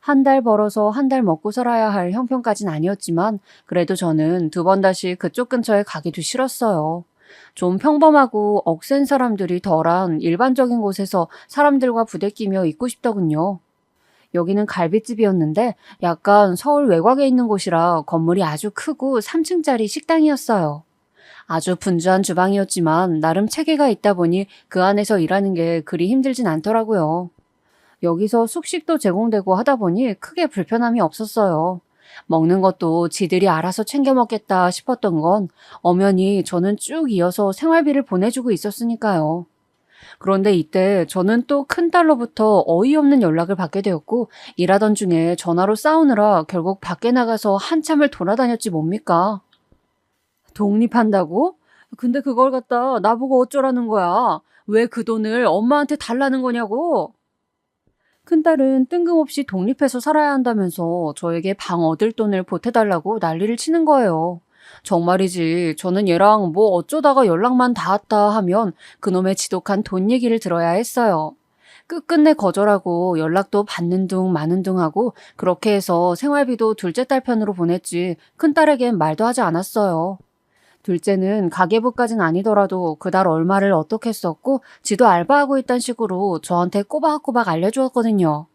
Speaker 2: 한 달 벌어서 한 달 먹고 살아야 할 형편까진 아니었지만 그래도 저는 두 번 다시 그쪽 근처에 가기도 싫었어요. 좀 평범하고 억센 사람들이 덜한 일반적인 곳에서 사람들과 부대끼며 있고 싶더군요. 여기는 갈비집이었는데 약간 서울 외곽에 있는 곳이라 건물이 아주 크고 3층짜리 식당이었어요. 아주 분주한 주방이었지만 나름 체계가 있다 보니 그 안에서 일하는 게 그리 힘들진 않더라고요. 여기서 숙식도 제공되고 하다 보니 크게 불편함이 없었어요. 먹는 것도 지들이 알아서 챙겨 먹겠다 싶었던 건 엄연히 저는 쭉 이어서 생활비를 보내주고 있었으니까요. 그런데 이때 저는 또 큰딸로부터 어이없는 연락을 받게 되었고 일하던 중에 전화로 싸우느라 결국 밖에 나가서 한참을 돌아다녔지 뭡니까? 독립한다고? 근데 그걸 갖다 나보고 어쩌라는 거야? 왜 그 돈을 엄마한테 달라는 거냐고? 큰딸은 뜬금없이 독립해서 살아야 한다면서 저에게 방 얻을 돈을 보태달라고 난리를 치는 거예요. 정말이지 저는 얘랑 뭐 어쩌다가 연락만 닿았다 하면 그놈의 지독한 돈 얘기를 들어야 했어요. 끝끝내 거절하고 연락도 받는 둥 마는 둥 하고 그렇게 해서 생활비도 둘째 딸 편으로 보냈지 큰딸에겐 말도 하지 않았어요. 둘째는 가계부까진 아니더라도 그달 얼마를 어떻게 썼고 지도 알바하고 있단 식으로 저한테 꼬박꼬박 알려주었거든요.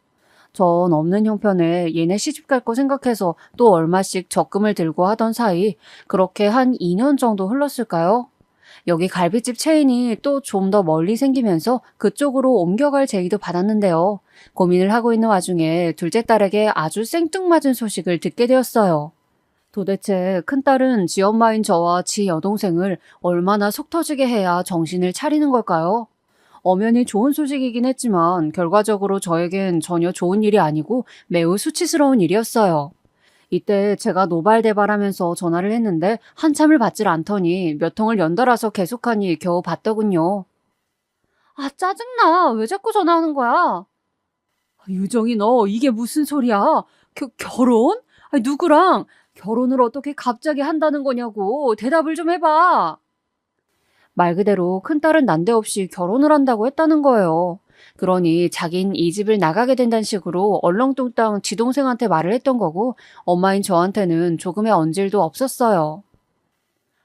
Speaker 2: 전 없는 형편에 얘네 시집 갈 거 생각해서 또 얼마씩 적금을 들고 하던 사이 그렇게 한 2년 정도 흘렀을까요? 여기 갈비집 체인이 또 좀 더 멀리 생기면서 그쪽으로 옮겨갈 제의도 받았는데요. 고민을 하고 있는 와중에 둘째 딸에게 아주 생뚱맞은 소식을 듣게 되었어요. 도대체 큰딸은 지 엄마인 저와 지 여동생을 얼마나 속 터지게 해야 정신을 차리는 걸까요? 엄연히 좋은 소식이긴 했지만 결과적으로 저에겐 전혀 좋은 일이 아니고 매우 수치스러운 일이었어요. 이때 제가 노발대발하면서 전화를 했는데 한참을 받질 않더니 몇 통을 연달아서 계속하니 겨우 받더군요. 아, 짜증나. 왜 자꾸 전화하는 거야? 유정이 너 이게 무슨 소리야? 결혼? 아니, 누구랑? 결혼을 어떻게 갑자기 한다는 거냐고 대답을 좀 해봐. 말 그대로 큰딸은 난데없이 결혼을 한다고 했다는 거예요. 그러니 자긴 이 집을 나가게 된다는 식으로 얼렁뚱땅 지 동생한테 말을 했던 거고 엄마인 저한테는 조금의 언질도 없었어요.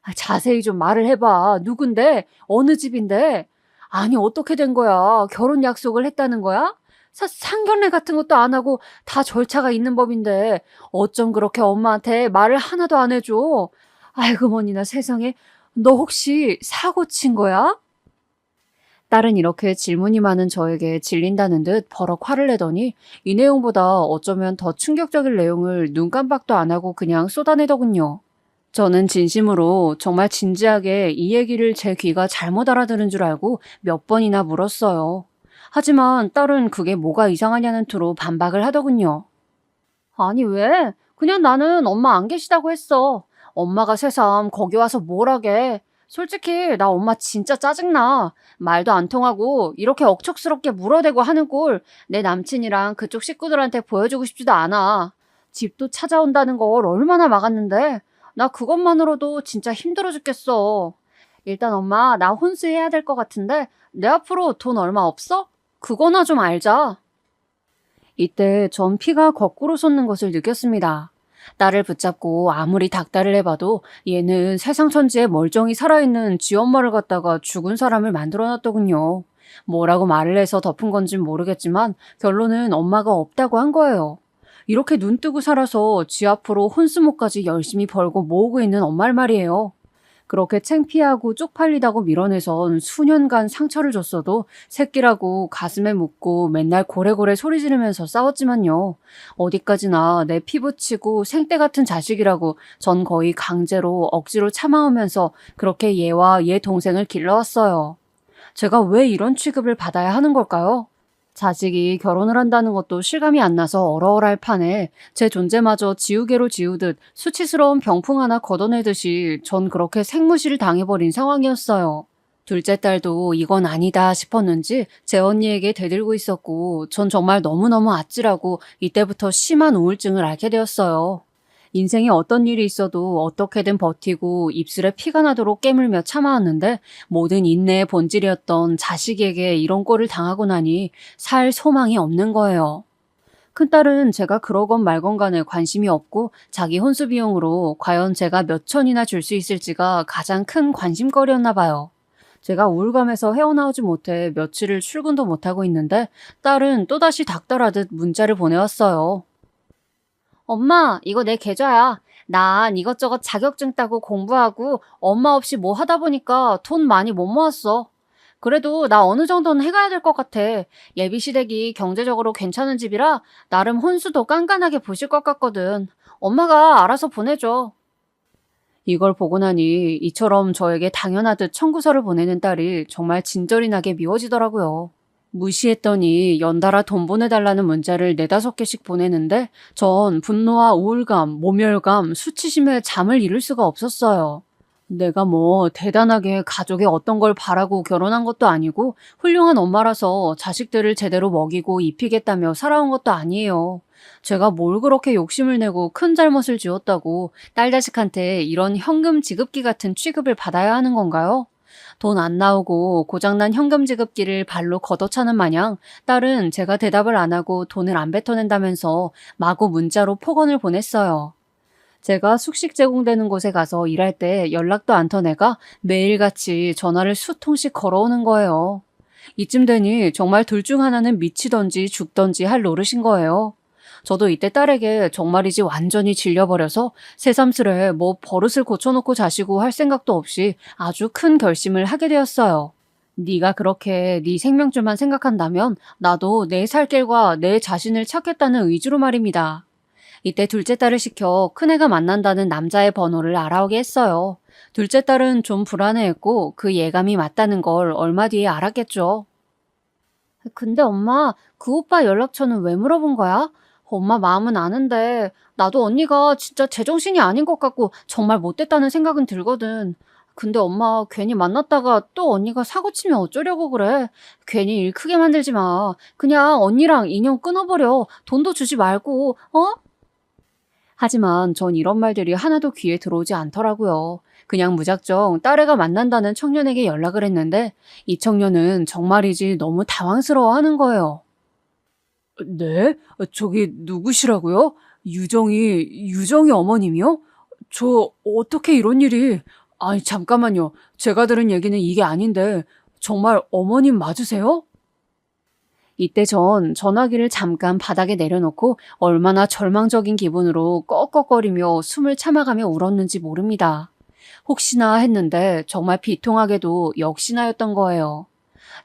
Speaker 2: 아, 자세히 좀 말을 해봐. 누군데? 어느 집인데? 아니 어떻게 된 거야? 결혼 약속을 했다는 거야? 상견례 같은 것도 안 하고 다 절차가 있는 법인데 어쩜 그렇게 엄마한테 말을 하나도 안 해줘? 아이고 머니나 세상에. 너 혹시 사고 친 거야? 딸은 이렇게 질문이 많은 저에게 질린다는 듯 버럭 화를 내더니 이 내용보다 어쩌면 더 충격적인 내용을 눈 깜박도 안 하고 그냥 쏟아내더군요. 저는 진심으로 정말 진지하게 이 얘기를 제 귀가 잘못 알아들은 줄 알고 몇 번이나 물었어요. 하지만 딸은 그게 뭐가 이상하냐는 투로 반박을 하더군요. 아니, 왜? 그냥 나는 엄마 안 계시다고 했어. 엄마가 새삼 거기 와서 뭘 하게. 솔직히 나 엄마 진짜 짜증나. 말도 안 통하고 이렇게 억척스럽게 물어대고 하는 꼴 내 남친이랑 그쪽 식구들한테 보여주고 싶지도 않아. 집도 찾아온다는 걸 얼마나 막았는데. 나 그것만으로도 진짜 힘들어 죽겠어. 일단 엄마 나 혼수해야 될 것 같은데 내 앞으로 돈 얼마 없어? 그거나 좀 알자. 이때 전 피가 거꾸로 솟는 것을 느꼈습니다. 딸을 붙잡고 아무리 닥달을 해봐도 얘는 세상 천지에 멀쩡히 살아있는 지 엄마를 갖다가 죽은 사람을 만들어놨더군요. 뭐라고 말을 해서 덮은 건진 모르겠지만 결론은 엄마가 없다고 한 거예요. 이렇게 눈 뜨고 살아서 지 앞으로 혼수모까지 열심히 벌고 모으고 있는 엄마를 말이에요. 그렇게 창피하고 쪽팔리다고 밀어내선 수년간 상처를 줬어도 새끼라고 가슴에 묻고 맨날 고래고래 소리 지르면서 싸웠지만요. 어디까지나 내 피 붙이고 생떼 같은 자식이라고 전 거의 강제로 억지로 참아오면서 그렇게 얘와 얘 동생을 길러왔어요. 제가 왜 이런 취급을 받아야 하는 걸까요? 자식이 결혼을 한다는 것도 실감이 안 나서 얼얼할 판에 제 존재마저 지우개로 지우듯 수치스러운 병풍 하나 걷어내듯이 전 그렇게 생무시를 당해버린 상황이었어요. 둘째 딸도 이건 아니다 싶었는지 제 언니에게 대들고 있었고 전 정말 너무너무 아찔하고 이때부터 심한 우울증을 앓게 되었어요. 인생에 어떤 일이 있어도 어떻게든 버티고 입술에 피가 나도록 깨물며 참아왔는데 모든 인내의 본질이었던 자식에게 이런 꼴을 당하고 나니 살 소망이 없는 거예요. 큰딸은 제가 그러건 말건 간에 관심이 없고 자기 혼수 비용으로 과연 제가 몇 천이나 줄 수 있을지가 가장 큰 관심거리였나 봐요. 제가 우울감에서 헤어나오지 못해 며칠을 출근도 못하고 있는데 딸은 또다시 닥달하듯 문자를 보내왔어요. 엄마, 이거 내 계좌야. 난 이것저것 자격증 따고 공부하고 엄마 없이 뭐 하다 보니까 돈 많이 못 모았어. 그래도 나 어느 정도는 해가야 될 것 같아. 예비 시댁이 경제적으로 괜찮은 집이라 나름 혼수도 깐깐하게 보실 것 같거든. 엄마가 알아서 보내줘. 이걸 보고 나니 이처럼 저에게 당연하듯 청구서를 보내는 딸이 정말 진절이 나게 미워지더라고요. 무시했더니 연달아 돈 보내달라는 문자를 4~5개씩 보내는데 전 분노와 우울감, 모멸감, 수치심에 잠을 이룰 수가 없었어요. 내가 뭐 대단하게 가족의 어떤 걸 바라고 결혼한 것도 아니고 훌륭한 엄마라서 자식들을 제대로 먹이고 입히겠다며 살아온 것도 아니에요. 제가 뭘 그렇게 욕심을 내고 큰 잘못을 지었다고 딸 자식한테 이런 현금 지급기 같은 취급을 받아야 하는 건가요? 돈 안 나오고 고장난 현금 지급기를 발로 걷어차는 마냥 딸은 제가 대답을 안 하고 돈을 안 뱉어낸다면서 마구 문자로 폭언을 보냈어요. 제가 숙식 제공되는 곳에 가서 일할 때 연락도 안 터내가 매일같이 전화를 수통씩 걸어오는 거예요. 이쯤 되니 정말 둘 중 하나는 미치던지 죽던지 할 노릇인 거예요. 저도 이때 딸에게 정말이지 완전히 질려버려서 새삼스레 뭐 버릇을 고쳐놓고 자시고 할 생각도 없이 아주 큰 결심을 하게 되었어요. 네가 그렇게 네 생명줄만 생각한다면 나도 내 살 길과 내 자신을 찾겠다는 의지로 말입니다. 이때 둘째 딸을 시켜 큰애가 만난다는 남자의 번호를 알아오게 했어요. 둘째 딸은 좀 불안해했고 그 예감이 맞다는 걸 얼마 뒤에 알았겠죠. 근데 엄마, 그 오빠 연락처는 왜 물어본 거야? 엄마 마음은 아는데 나도 언니가 진짜 제정신이 아닌 것 같고 정말 못됐다는 생각은 들거든. 근데 엄마 괜히 만났다가 또 언니가 사고치면 어쩌려고 그래. 괜히 일 크게 만들지 마. 그냥 언니랑 인연 끊어버려. 돈도 주지 말고, 어? 하지만 전 이런 말들이 하나도 귀에 들어오지 않더라고요. 그냥 무작정 딸애가 만난다는 청년에게 연락을 했는데 이 청년은 정말이지 너무 당황스러워하는 거예요. 네? 저기 누구시라고요? 유정이 어머님이요? 저 어떻게 이런 일이... 아니 잠깐만요. 제가 들은 얘기는 이게 아닌데 정말 어머님 맞으세요? 이때 전 전화기를 잠깐 바닥에 내려놓고 얼마나 절망적인 기분으로 꺽꺽거리며 숨을 참아가며 울었는지 모릅니다. 혹시나 했는데 정말 비통하게도 역시나였던 거예요.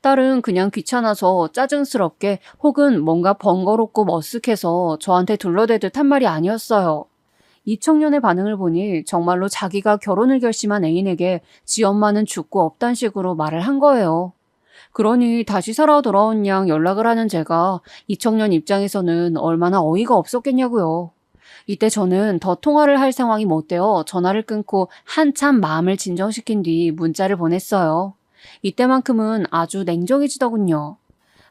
Speaker 2: 딸은 그냥 귀찮아서 짜증스럽게 혹은 뭔가 번거롭고 머쓱해서 저한테 둘러대듯 한 말이 아니었어요. 이 청년의 반응을 보니 정말로 자기가 결혼을 결심한 애인에게 지 엄마는 죽고 없단 식으로 말을 한 거예요. 그러니 다시 살아 돌아온 양 연락을 하는 제가 이 청년 입장에서는 얼마나 어이가 없었겠냐고요. 이때 저는 더 통화를 할 상황이 못 되어 전화를 끊고 한참 마음을 진정시킨 뒤 문자를 보냈어요. 이때만큼은 아주 냉정해지더군요.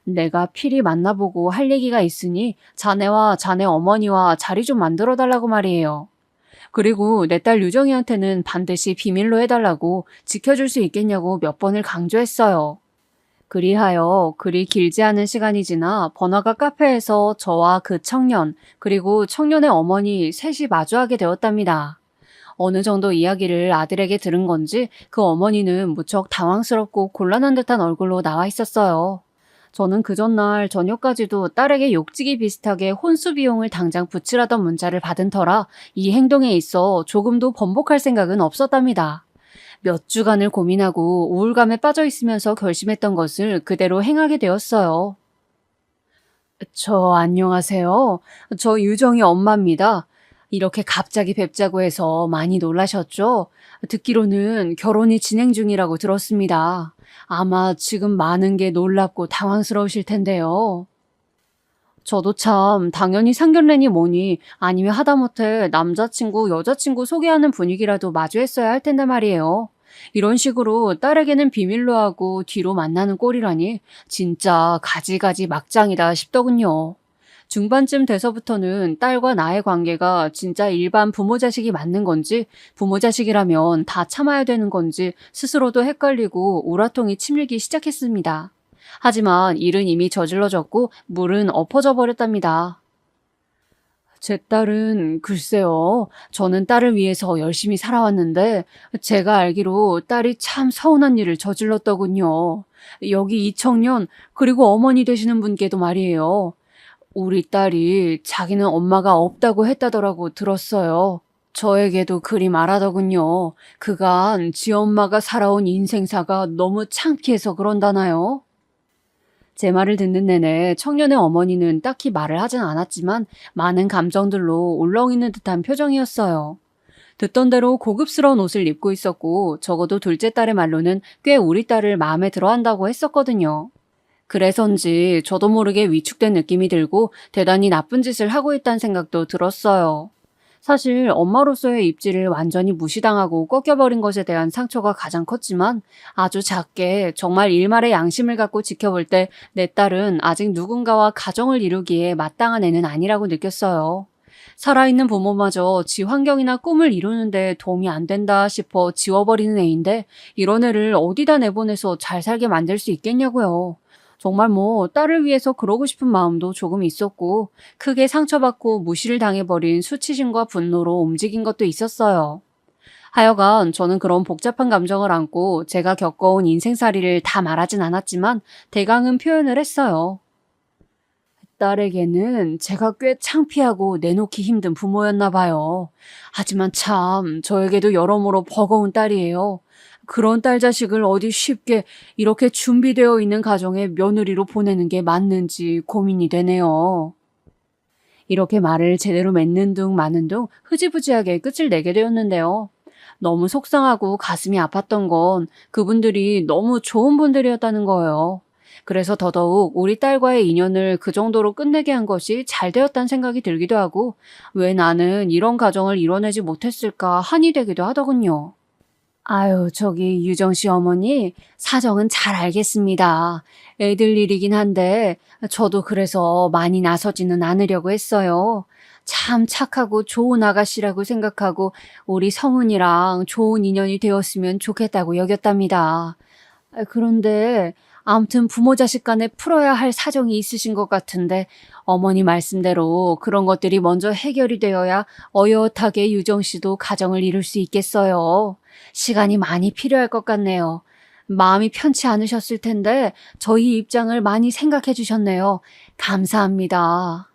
Speaker 2: 내가 필히 만나보고 할 얘기가 있으니 자네와 자네 어머니와 자리 좀 만들어 달라고 말이에요. 그리고 내 딸 유정이한테는 반드시 비밀로 해달라고 지켜줄 수 있겠냐고 몇 번을 강조했어요. 그리하여 그리 길지 않은 시간이 지나 번화가 카페에서 저와 그 청년, 그리고 청년의 어머니 셋이 마주하게 되었답니다. 어느 정도 이야기를 아들에게 들은 건지 그 어머니는 무척 당황스럽고 곤란한 듯한 얼굴로 나와 있었어요. 저는 그 전날 저녁까지도 딸에게 욕지기 비슷하게 혼수 비용을 당장 붙이라던 문자를 받은 터라 이 행동에 있어 조금도 번복할 생각은 없었답니다. 몇 주간을 고민하고 우울감에 빠져 있으면서 결심했던 것을 그대로 행하게 되었어요. 안녕하세요. 저 유정이 엄마입니다. 이렇게 갑자기 뵙자고 해서 많이 놀라셨죠? 듣기로는 결혼이 진행 중이라고 들었습니다. 아마 지금 많은 게 놀랍고 당황스러우실 텐데요. 저도 참 당연히 상견례니 뭐니 아니면 하다못해 남자친구, 여자친구 소개하는 분위기라도 마주했어야 할 텐데 말이에요. 이런 식으로 딸에게는 비밀로 하고 뒤로 만나는 꼴이라니 진짜 가지가지 막장이다 싶더군요. 중반쯤 돼서부터는 딸과 나의 관계가 진짜 일반 부모 자식이 맞는 건지 부모 자식이라면 다 참아야 되는 건지 스스로도 헷갈리고 우라통이 치밀기 시작했습니다. 하지만 일은 이미 저질러졌고 물은 엎어져 버렸답니다. 제 딸은 글쎄요. 저는 딸을 위해서 열심히 살아왔는데 제가 알기로 딸이 참 서운한 일을 저질렀더군요. 여기 이 청년 그리고 어머니 되시는 분께도 말이에요. 우리 딸이 자기는 엄마가 없다고 했다더라고 들었어요. 저에게도 그리 말하더군요. 그간 지 엄마가 살아온 인생사가 너무 창피해서 그런다나요? 제 말을 듣는 내내 청년의 어머니는 딱히 말을 하진 않았지만 많은 감정들로 울렁이는 듯한 표정이었어요. 듣던 대로 고급스러운 옷을 입고 있었고 적어도 둘째 딸의 말로는 꽤 우리 딸을 마음에 들어 한다고 했었거든요. 그래서인지 저도 모르게 위축된 느낌이 들고 대단히 나쁜 짓을 하고 있다는 생각도 들었어요. 사실 엄마로서의 입지를 완전히 무시당하고 꺾여버린 것에 대한 상처가 가장 컸지만 아주 작게 정말 일말의 양심을 갖고 지켜볼 때 내 딸은 아직 누군가와 가정을 이루기에 마땅한 애는 아니라고 느꼈어요. 살아있는 부모마저 지 환경이나 꿈을 이루는데 도움이 안 된다 싶어 지워버리는 애인데 이런 애를 어디다 내보내서 잘 살게 만들 수 있겠냐고요. 정말 딸을 위해서 그러고 싶은 마음도 조금 있었고 크게 상처받고 무시를 당해버린 수치심과 분노로 움직인 것도 있었어요. 하여간 저는 그런 복잡한 감정을 안고 제가 겪어온 인생살이를 다 말하진 않았지만 대강은 표현을 했어요. 딸에게는 제가 꽤 창피하고 내놓기 힘든 부모였나 봐요. 하지만 참 저에게도 여러모로 버거운 딸이에요. 그런 딸 자식을 어디 쉽게 이렇게 준비되어 있는 가정에 며느리로 보내는 게 맞는지 고민이 되네요. 이렇게 말을 제대로 맺는 둥 마는 둥 흐지부지하게 끝을 내게 되었는데요. 너무 속상하고 가슴이 아팠던 건 그분들이 너무 좋은 분들이었다는 거예요. 그래서 더더욱 우리 딸과의 인연을 그 정도로 끝내게 한 것이 잘 되었다는 생각이 들기도 하고 왜 나는 이런 가정을 이뤄내지 못했을까 한이 되기도 하더군요. 아유, 저기 유정 씨 어머니 사정은 잘 알겠습니다. 애들 일이긴 한데 저도 그래서 많이 나서지는 않으려고 했어요. 참 착하고 좋은 아가씨라고 생각하고 우리 성은이랑 좋은 인연이 되었으면 좋겠다고 여겼답니다. 그런데 아무튼 부모 자식 간에 풀어야 할 사정이 있으신 것 같은데 어머니 말씀대로 그런 것들이 먼저 해결이 되어야 어엿하게 유정 씨도 가정을 이룰 수 있겠어요. 시간이 많이 필요할 것 같네요. 마음이 편치 않으셨을 텐데 저희 입장을 많이 생각해 주셨네요. 감사합니다.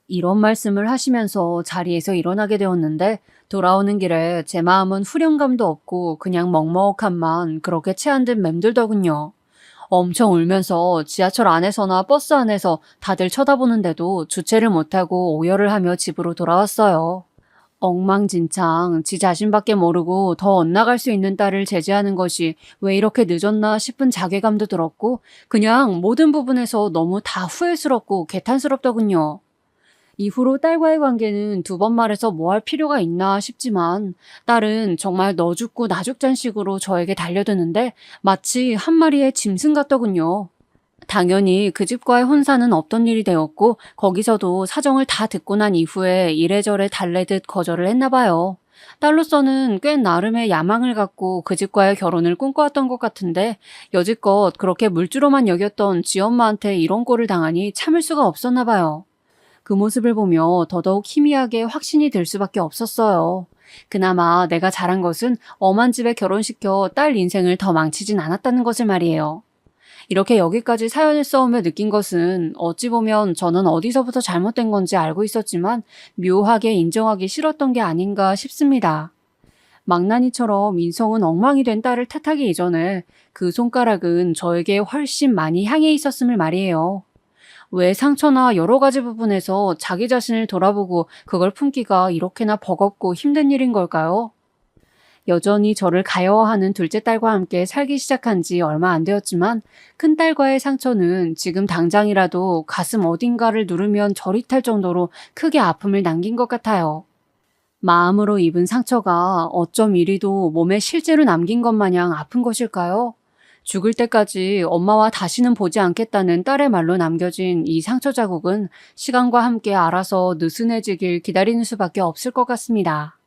Speaker 2: 이런 말씀을 하시면서 자리에서 일어나게 되었는데 돌아오는 길에 제 마음은 후련감도 없고 그냥 먹먹함만 그렇게 채한 듯 맴돌더군요. 엄청 울면서 지하철 안에서나 버스 안에서 다들 쳐다보는데도 주체를 못하고 오열을 하며 집으로 돌아왔어요. 엉망진창 지 자신밖에 모르고 더 엇나갈 수 있는 딸을 제지하는 것이 왜 이렇게 늦었나 싶은 자괴감도 들었고 그냥 모든 부분에서 너무 다 후회스럽고 개탄스럽더군요. 이후로 딸과의 관계는 두 번 말해서 뭐 할 필요가 있나 싶지만 딸은 정말 너 죽고 나 죽잔식으로 저에게 달려드는데 마치 한 마리의 짐승 같더군요. 당연히 그 집과의 혼사는 없던 일이 되었고 거기서도 사정을 다 듣고 난 이후에 이래저래 달래듯 거절을 했나 봐요. 딸로서는 꽤 나름의 야망을 갖고 그 집과의 결혼을 꿈꿔왔던 것 같은데 여지껏 그렇게 물주로만 여겼던 지엄마한테 이런 꼴을 당하니 참을 수가 없었나 봐요. 그 모습을 보며 더더욱 희미하게 확신이 들 수밖에 없었어요. 그나마 내가 잘한 것은 엄한 집에 결혼시켜 딸 인생을 더 망치진 않았다는 것을 말이에요. 이렇게 여기까지 사연을 써오며 느낀 것은 어찌 보면 저는 어디서부터 잘못된 건지 알고 있었지만 묘하게 인정하기 싫었던 게 아닌가 싶습니다. 망나니처럼 인성은 엉망이 된 딸을 탓하기 이전에 그 손가락은 저에게 훨씬 많이 향해 있었음을 말이에요. 왜 상처나 여러 가지 부분에서 자기 자신을 돌아보고 그걸 품기가 이렇게나 버겁고 힘든 일인 걸까요? 여전히 저를 가여워하는 둘째 딸과 함께 살기 시작한 지 얼마 안 되었지만 큰딸과의 상처는 지금 당장이라도 가슴 어딘가를 누르면 저릿할 정도로 크게 아픔을 남긴 것 같아요. 마음으로 입은 상처가 어쩜 이리도 몸에 실제로 남긴 것 마냥 아픈 것일까요? 죽을 때까지 엄마와 다시는 보지 않겠다는 딸의 말로 남겨진 이 상처 자국은 시간과 함께 알아서 느슨해지길 기다리는 수밖에 없을 것 같습니다.